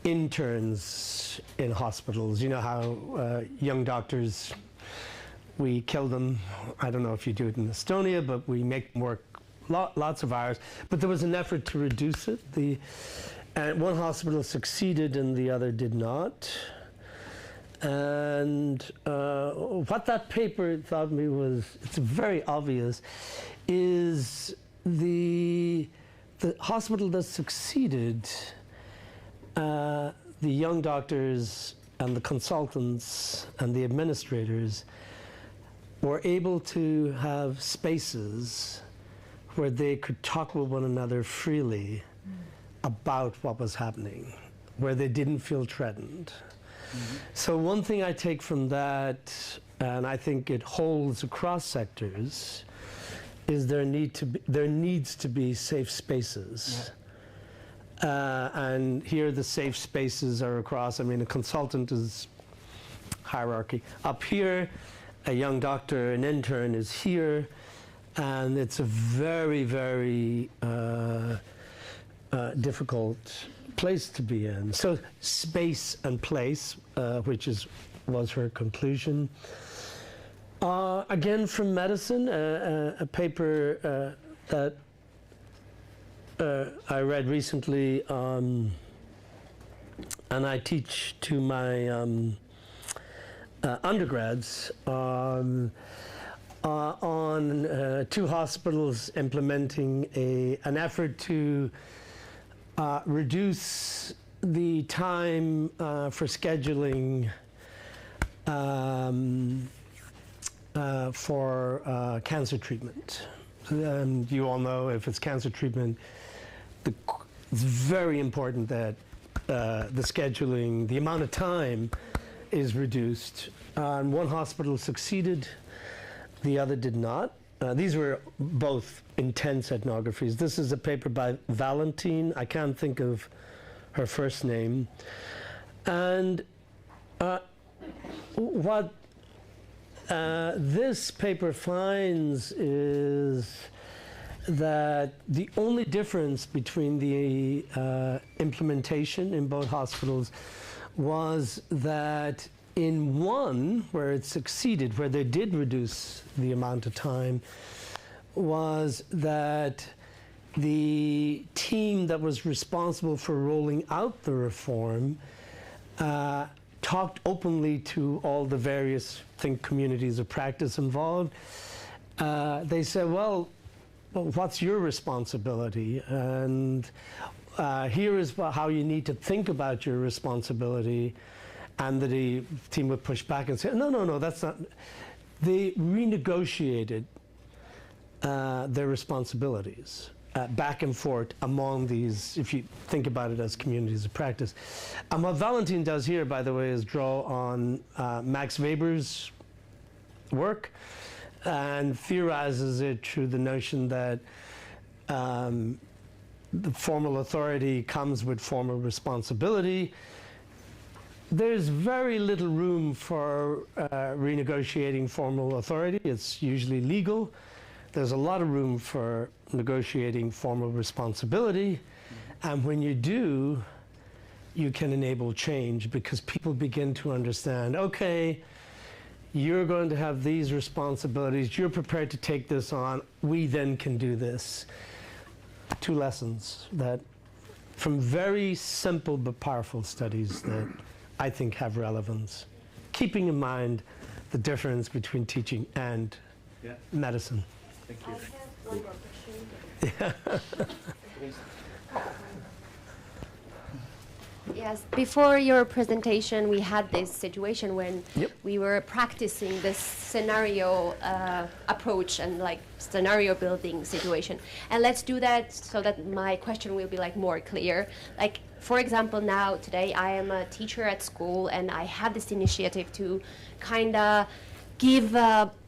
interns in hospitals, you know how young doctors, we kill them. I don't know if you do it in Estonia, but we make them work lots of hours. But there was an effort to reduce it. And one hospital succeeded and the other did not. And what that paper taught me was, it's very obvious, is the hospital that succeeded, the young doctors and the consultants and the administrators were able to have spaces where they could talk with one another freely about what was happening, where they didn't feel threatened. So one thing I take from that, and I think it holds across sectors, is there needs to be safe spaces. And here the safe spaces are across, I mean, a consultant is hierarchy. Up here, a young doctor, an intern is here, and it's a very, very difficult place to be in. So space and place, which was her conclusion. Again, from medicine, a paper that I read recently and I teach to my undergrads on 2 hospitals implementing an effort to reduce the time for scheduling for cancer treatment. You all know if it's cancer treatment, it's very important that the scheduling, the amount of time is reduced. And one hospital succeeded, the other did not. These were both intense ethnographies. This is a paper by Valentine. I can't think of her first name. And what this paper finds is that the only difference between the implementation in both hospitals was that in one, where it succeeded, where they did reduce the amount of time, was that the team that was responsible for rolling out the reform talked openly to all the various communities of practice involved. They said, well, what's your responsibility? And here is how you need to think about your responsibility. And the team would push back and say, no, that's not. They renegotiated their responsibilities back and forth among these, if you think about it as communities of practice. And what Valentine does here, by the way, is draw on Max Weber's work and theorizes it through the notion that the formal authority comes with formal responsibility. There's very little room for renegotiating formal authority. It's usually legal. There's a lot of room for negotiating formal responsibility. And when you do, you can enable change because people begin to understand, okay, you're going to have these responsibilities. You're prepared to take this on. We then can do this. 2 lessons that from very simple but powerful studies that I think have relevance, keeping in mind the difference between teaching and medicine. Thank you. I have one more question. Yes, before your presentation, we had this situation when we were practicing this scenario approach and like scenario building situation. And let's do that so that my question will be like more clear. Like, for example, now today I am a teacher at school and I have this initiative to kind of give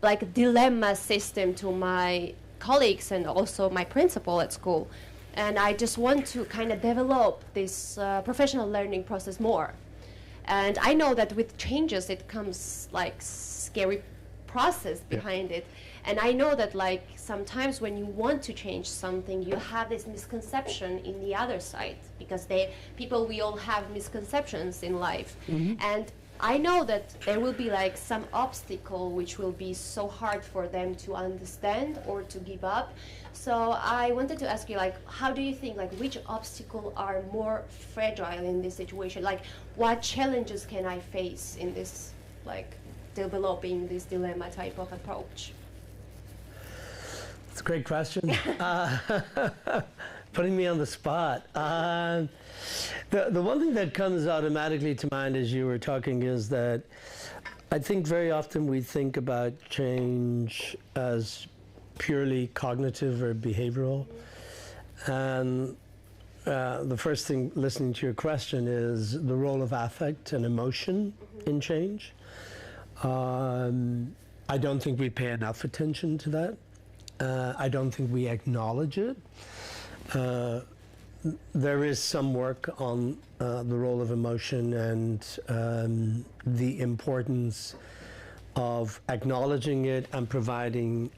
like a dilemma system to my colleagues and also my principal at school. And I just want to kind of develop this professional learning process more. And I know that with changes, it comes like scary process behind it. And I know that like sometimes when you want to change something, you have this misconception in the other side because we all have misconceptions in life. And I know that there will be like some obstacle which will be so hard for them to understand or to give up. So I wanted to ask you, like, how do you think, like, which obstacles are more fragile in this situation? Like, what challenges can I face in this, like, developing this dilemma type of approach? It's a great question. Putting me on the spot. The one thing that comes automatically to mind as you were talking is that I think very often we think about change as purely cognitive or behavioral. And the first thing listening to your question is the role of affect and emotion in change. I don't think we pay enough attention to that. I don't think we acknowledge it. There is some work on the role of emotion and the importance of acknowledging it and providing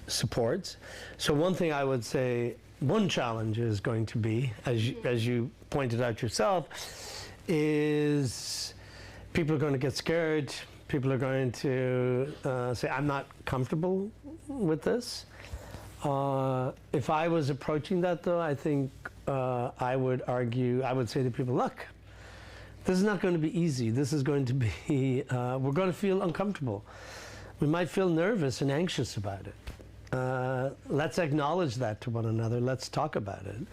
supports. So one thing I would say, one challenge is going to be, as you pointed out yourself, is people are going to get scared. People are going to say, I'm not comfortable with this. If I was approaching that, though, I think I would say to people, look, this is not going to be easy. This is going to be, we're going to feel uncomfortable. We might feel nervous and anxious about it. Let's acknowledge that to one another. Let's talk about it.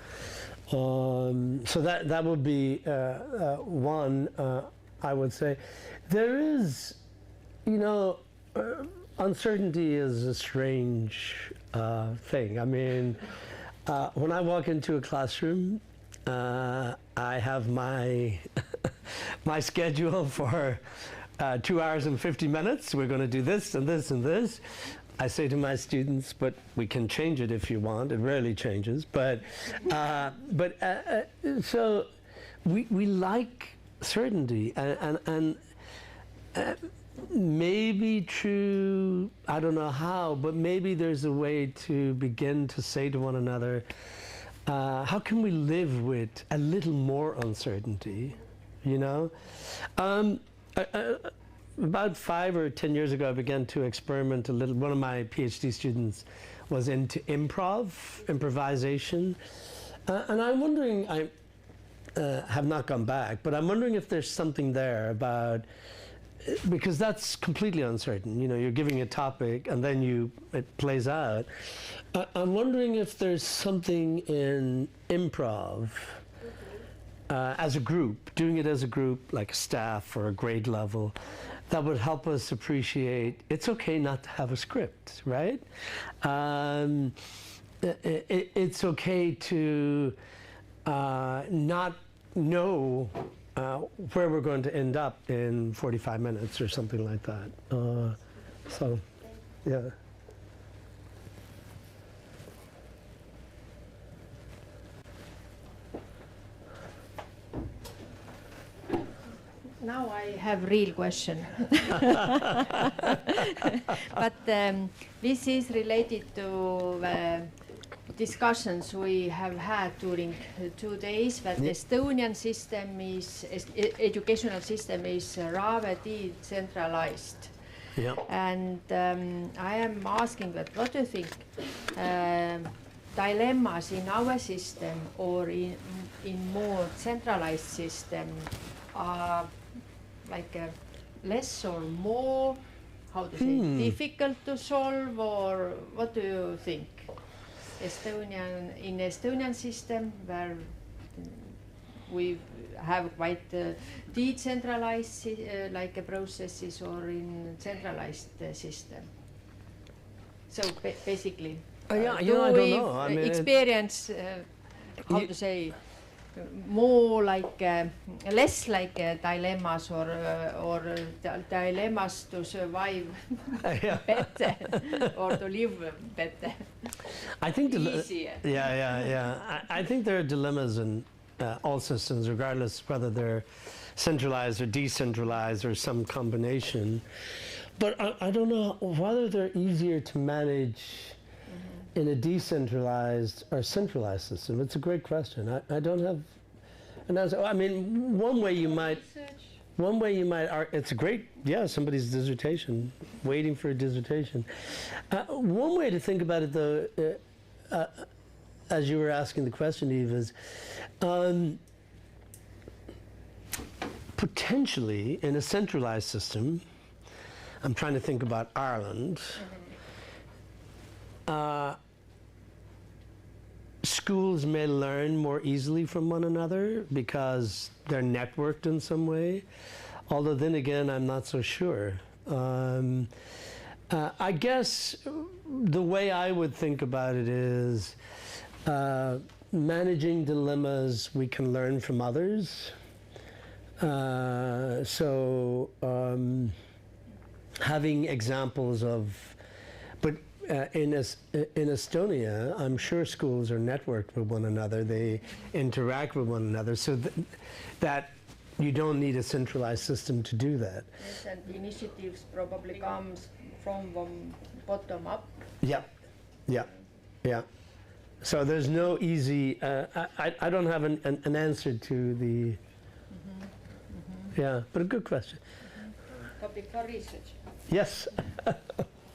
So that would be one, I would say. There is, you know, uncertainty is a strange thing. I mean, when I walk into a classroom, I have my my schedule for 2 hours and 50 minutes. We're going to do this and this and this. I say to my students, but we can change it if you want. It rarely changes, but so we like certainty, and maybe true. I don't know how, but maybe there's a way to begin to say to one another, how can we live with a little more uncertainty? You know. About 5 or 10 years ago, I began to experiment a little. One of my PhD students was into improvisation. And I'm wondering, I have not gone back, but I'm wondering if there's something there about, because that's completely uncertain. You know, you're giving a topic and then it plays out. I'm wondering if there's something in improv, as a group, doing it as a group, like a staff or a grade level, that would help us appreciate it's okay not to have a script, right? It's okay to not know where we're going to end up in 45 minutes or something like that. So, yeah. Now I have real question. But this is related to discussions we have had during 2 days that the Estonian system is, educational system is rather decentralized. Yeah. And I am asking that what do you think dilemmas in our system or in more centralized system are like less or more, how to say, difficult to solve, or what do you think? In Estonian system, where we have quite decentralized like processes, or in centralized system. So basically, yeah, you know, I don't know. I mean, experience how to say, more like less like dilemmas or dilemmas to survive better or to live better. I think easier. I think there are dilemmas in all systems, regardless whether they're centralized or decentralized or some combination. But I don't know whether they're easier to manage in a decentralized or centralized system. It's a great question. I don't have an answer. I mean, one way you might, it's a great, somebody's dissertation, waiting for a dissertation. One way to think about it, though, as you were asking the question, Eve, is potentially in a centralized system, I'm trying to think about Ireland, schools may learn more easily from one another because they're networked in some way, although then again I'm not so sure. I guess the way I would think about it is managing dilemmas we can learn from others. Having examples of, but in Estonia, I'm sure schools are networked with one another. They interact with one another, so that you don't need a centralized system to do that. Yes, and the initiatives probably comes from bottom up. Yeah. So there's no easy. I don't have an answer to the. Yeah, but a good question. Topic for research. Yes.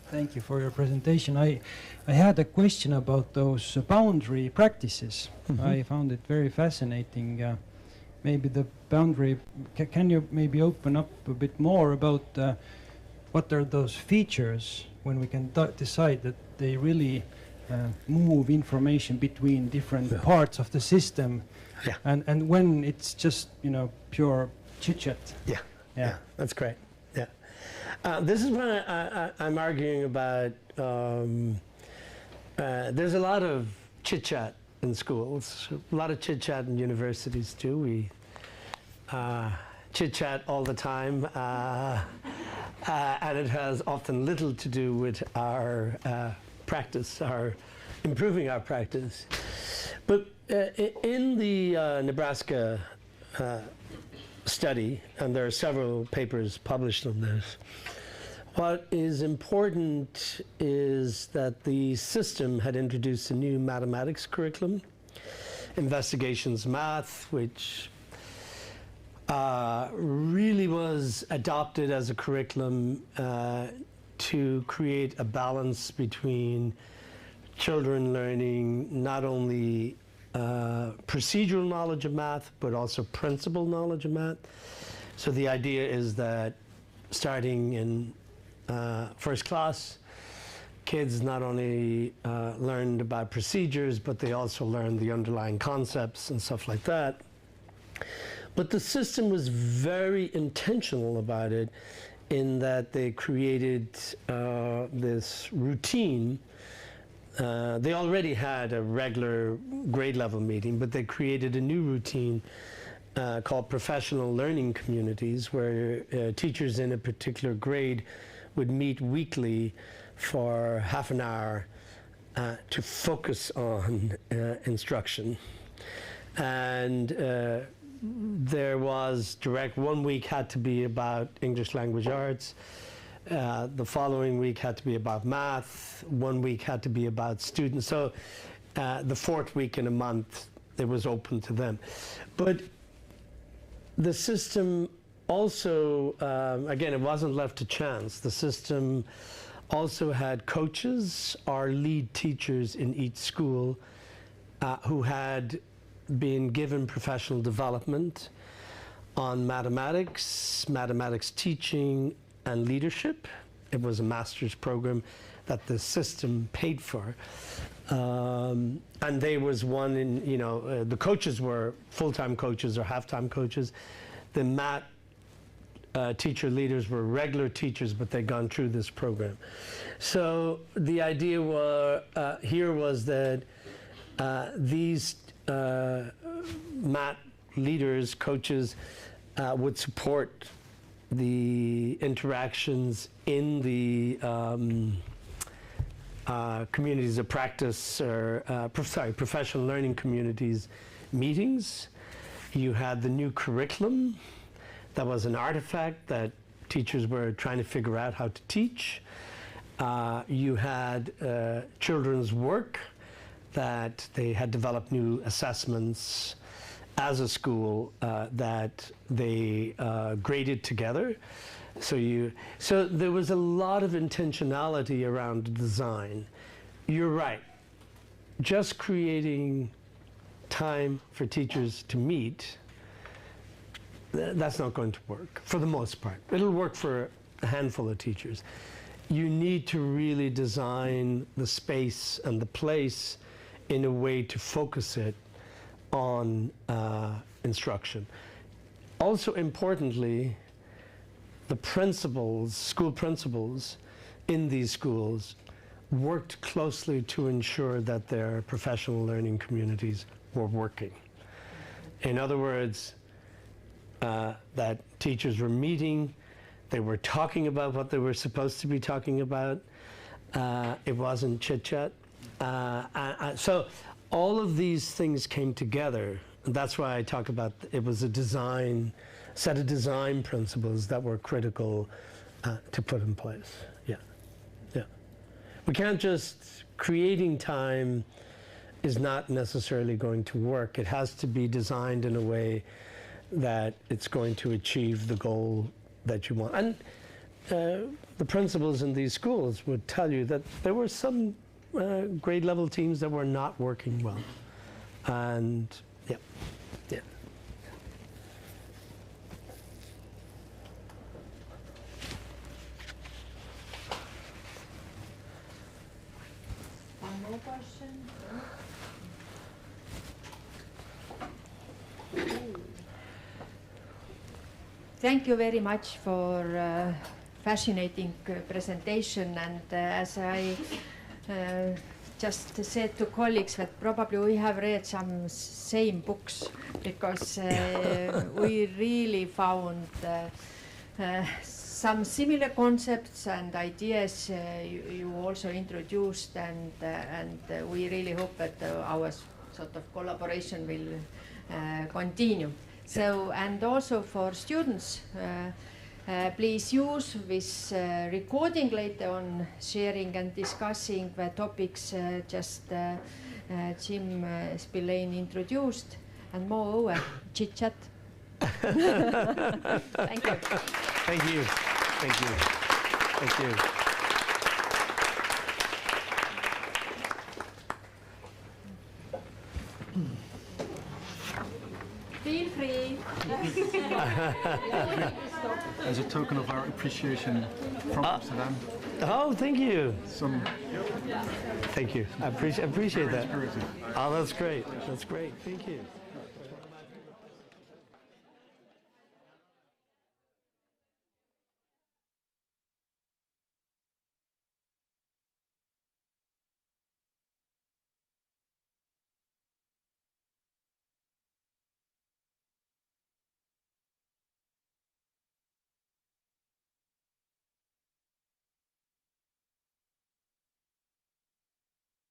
Thank you for your presentation. I had a question about those boundary practices. I found it very fascinating. maybe the boundary. Can you maybe open up a bit more about what are those features when we can decide that they really move information between different parts of the system, and when it's just pure chit chat? Yeah, that's great. Yeah, this is what I'm arguing about. There's a lot of chit chat in schools, a lot of chit chat in universities too. We chit chat all the time, and it has often little to do with our practice, improving our practice. But in the Nebraska study, and there are several papers published on this, what is important is that the system had introduced a new mathematics curriculum, investigations math, which really was adopted as a curriculum to create a balance between children learning not only procedural knowledge of math, but also principle knowledge of math. So the idea is that starting in first class, kids not only learned about procedures, but they also learned the underlying concepts and stuff like that. But the system was very intentional about it in that they created this routine. They already had a regular grade level meeting, but they created a new routine called professional learning communities, where teachers in a particular grade would meet weekly for half an hour to focus on instruction. And there was direct, 1 week had to be about English language arts, the following week had to be about math, 1 week had to be about students. So the fourth week in a month, it was open to them. But the system also, again, it wasn't left to chance. The system also had coaches or lead teachers in each school who had been given professional development on mathematics, mathematics teaching, and leadership. It was a master's program that the system paid for. And there was one in, the coaches were full-time coaches or half-time coaches. The math teacher leaders were regular teachers, but they'd gone through this program. So the idea here was that these math leaders, coaches, would support the interactions in the communities of practice, or professional learning communities meetings. You had the new curriculum that was an artifact that teachers were trying to figure out how to teach. You had children's work that they had developed new assessments as a school that they graded together. So there was a lot of intentionality around the design. You're right. Just creating time for teachers to meet, that's not going to work for the most part. It'll work for a handful of teachers. You need to really design the space and the place in a way to focus it on instruction. Also importantly, the principals, school principals in these schools worked closely to ensure that their professional learning communities were working. In other words, that teachers were meeting, they were talking about what they were supposed to be talking about. It wasn't chit-chat. So all of these things came together. And that's why I talk about it was a set of design principles that were critical to put in place. Yeah. We can't just, creating time is not necessarily going to work. It has to be designed in a way that it's going to achieve the goal that you want. And the principals in these schools would tell you that there were some grade level teams that were not working well. And No questions? Thank you very much for fascinating presentation, and as I just said to colleagues that probably we have read some same books, because we really found some similar concepts and ideas you also introduced, and we really hope that our sort of collaboration will continue. So, and also for students, please use this recording later on, sharing and discussing the topics just Jim Spillane'i introduced, and moreover, chit-chat. Thank you. Thank you. Thank you. Thank you. Feel free. As a token of our appreciation from Amsterdam. Oh, thank you. Some Thank you. I appreciate that. spirited. Oh, that's great. That's great. Thank you.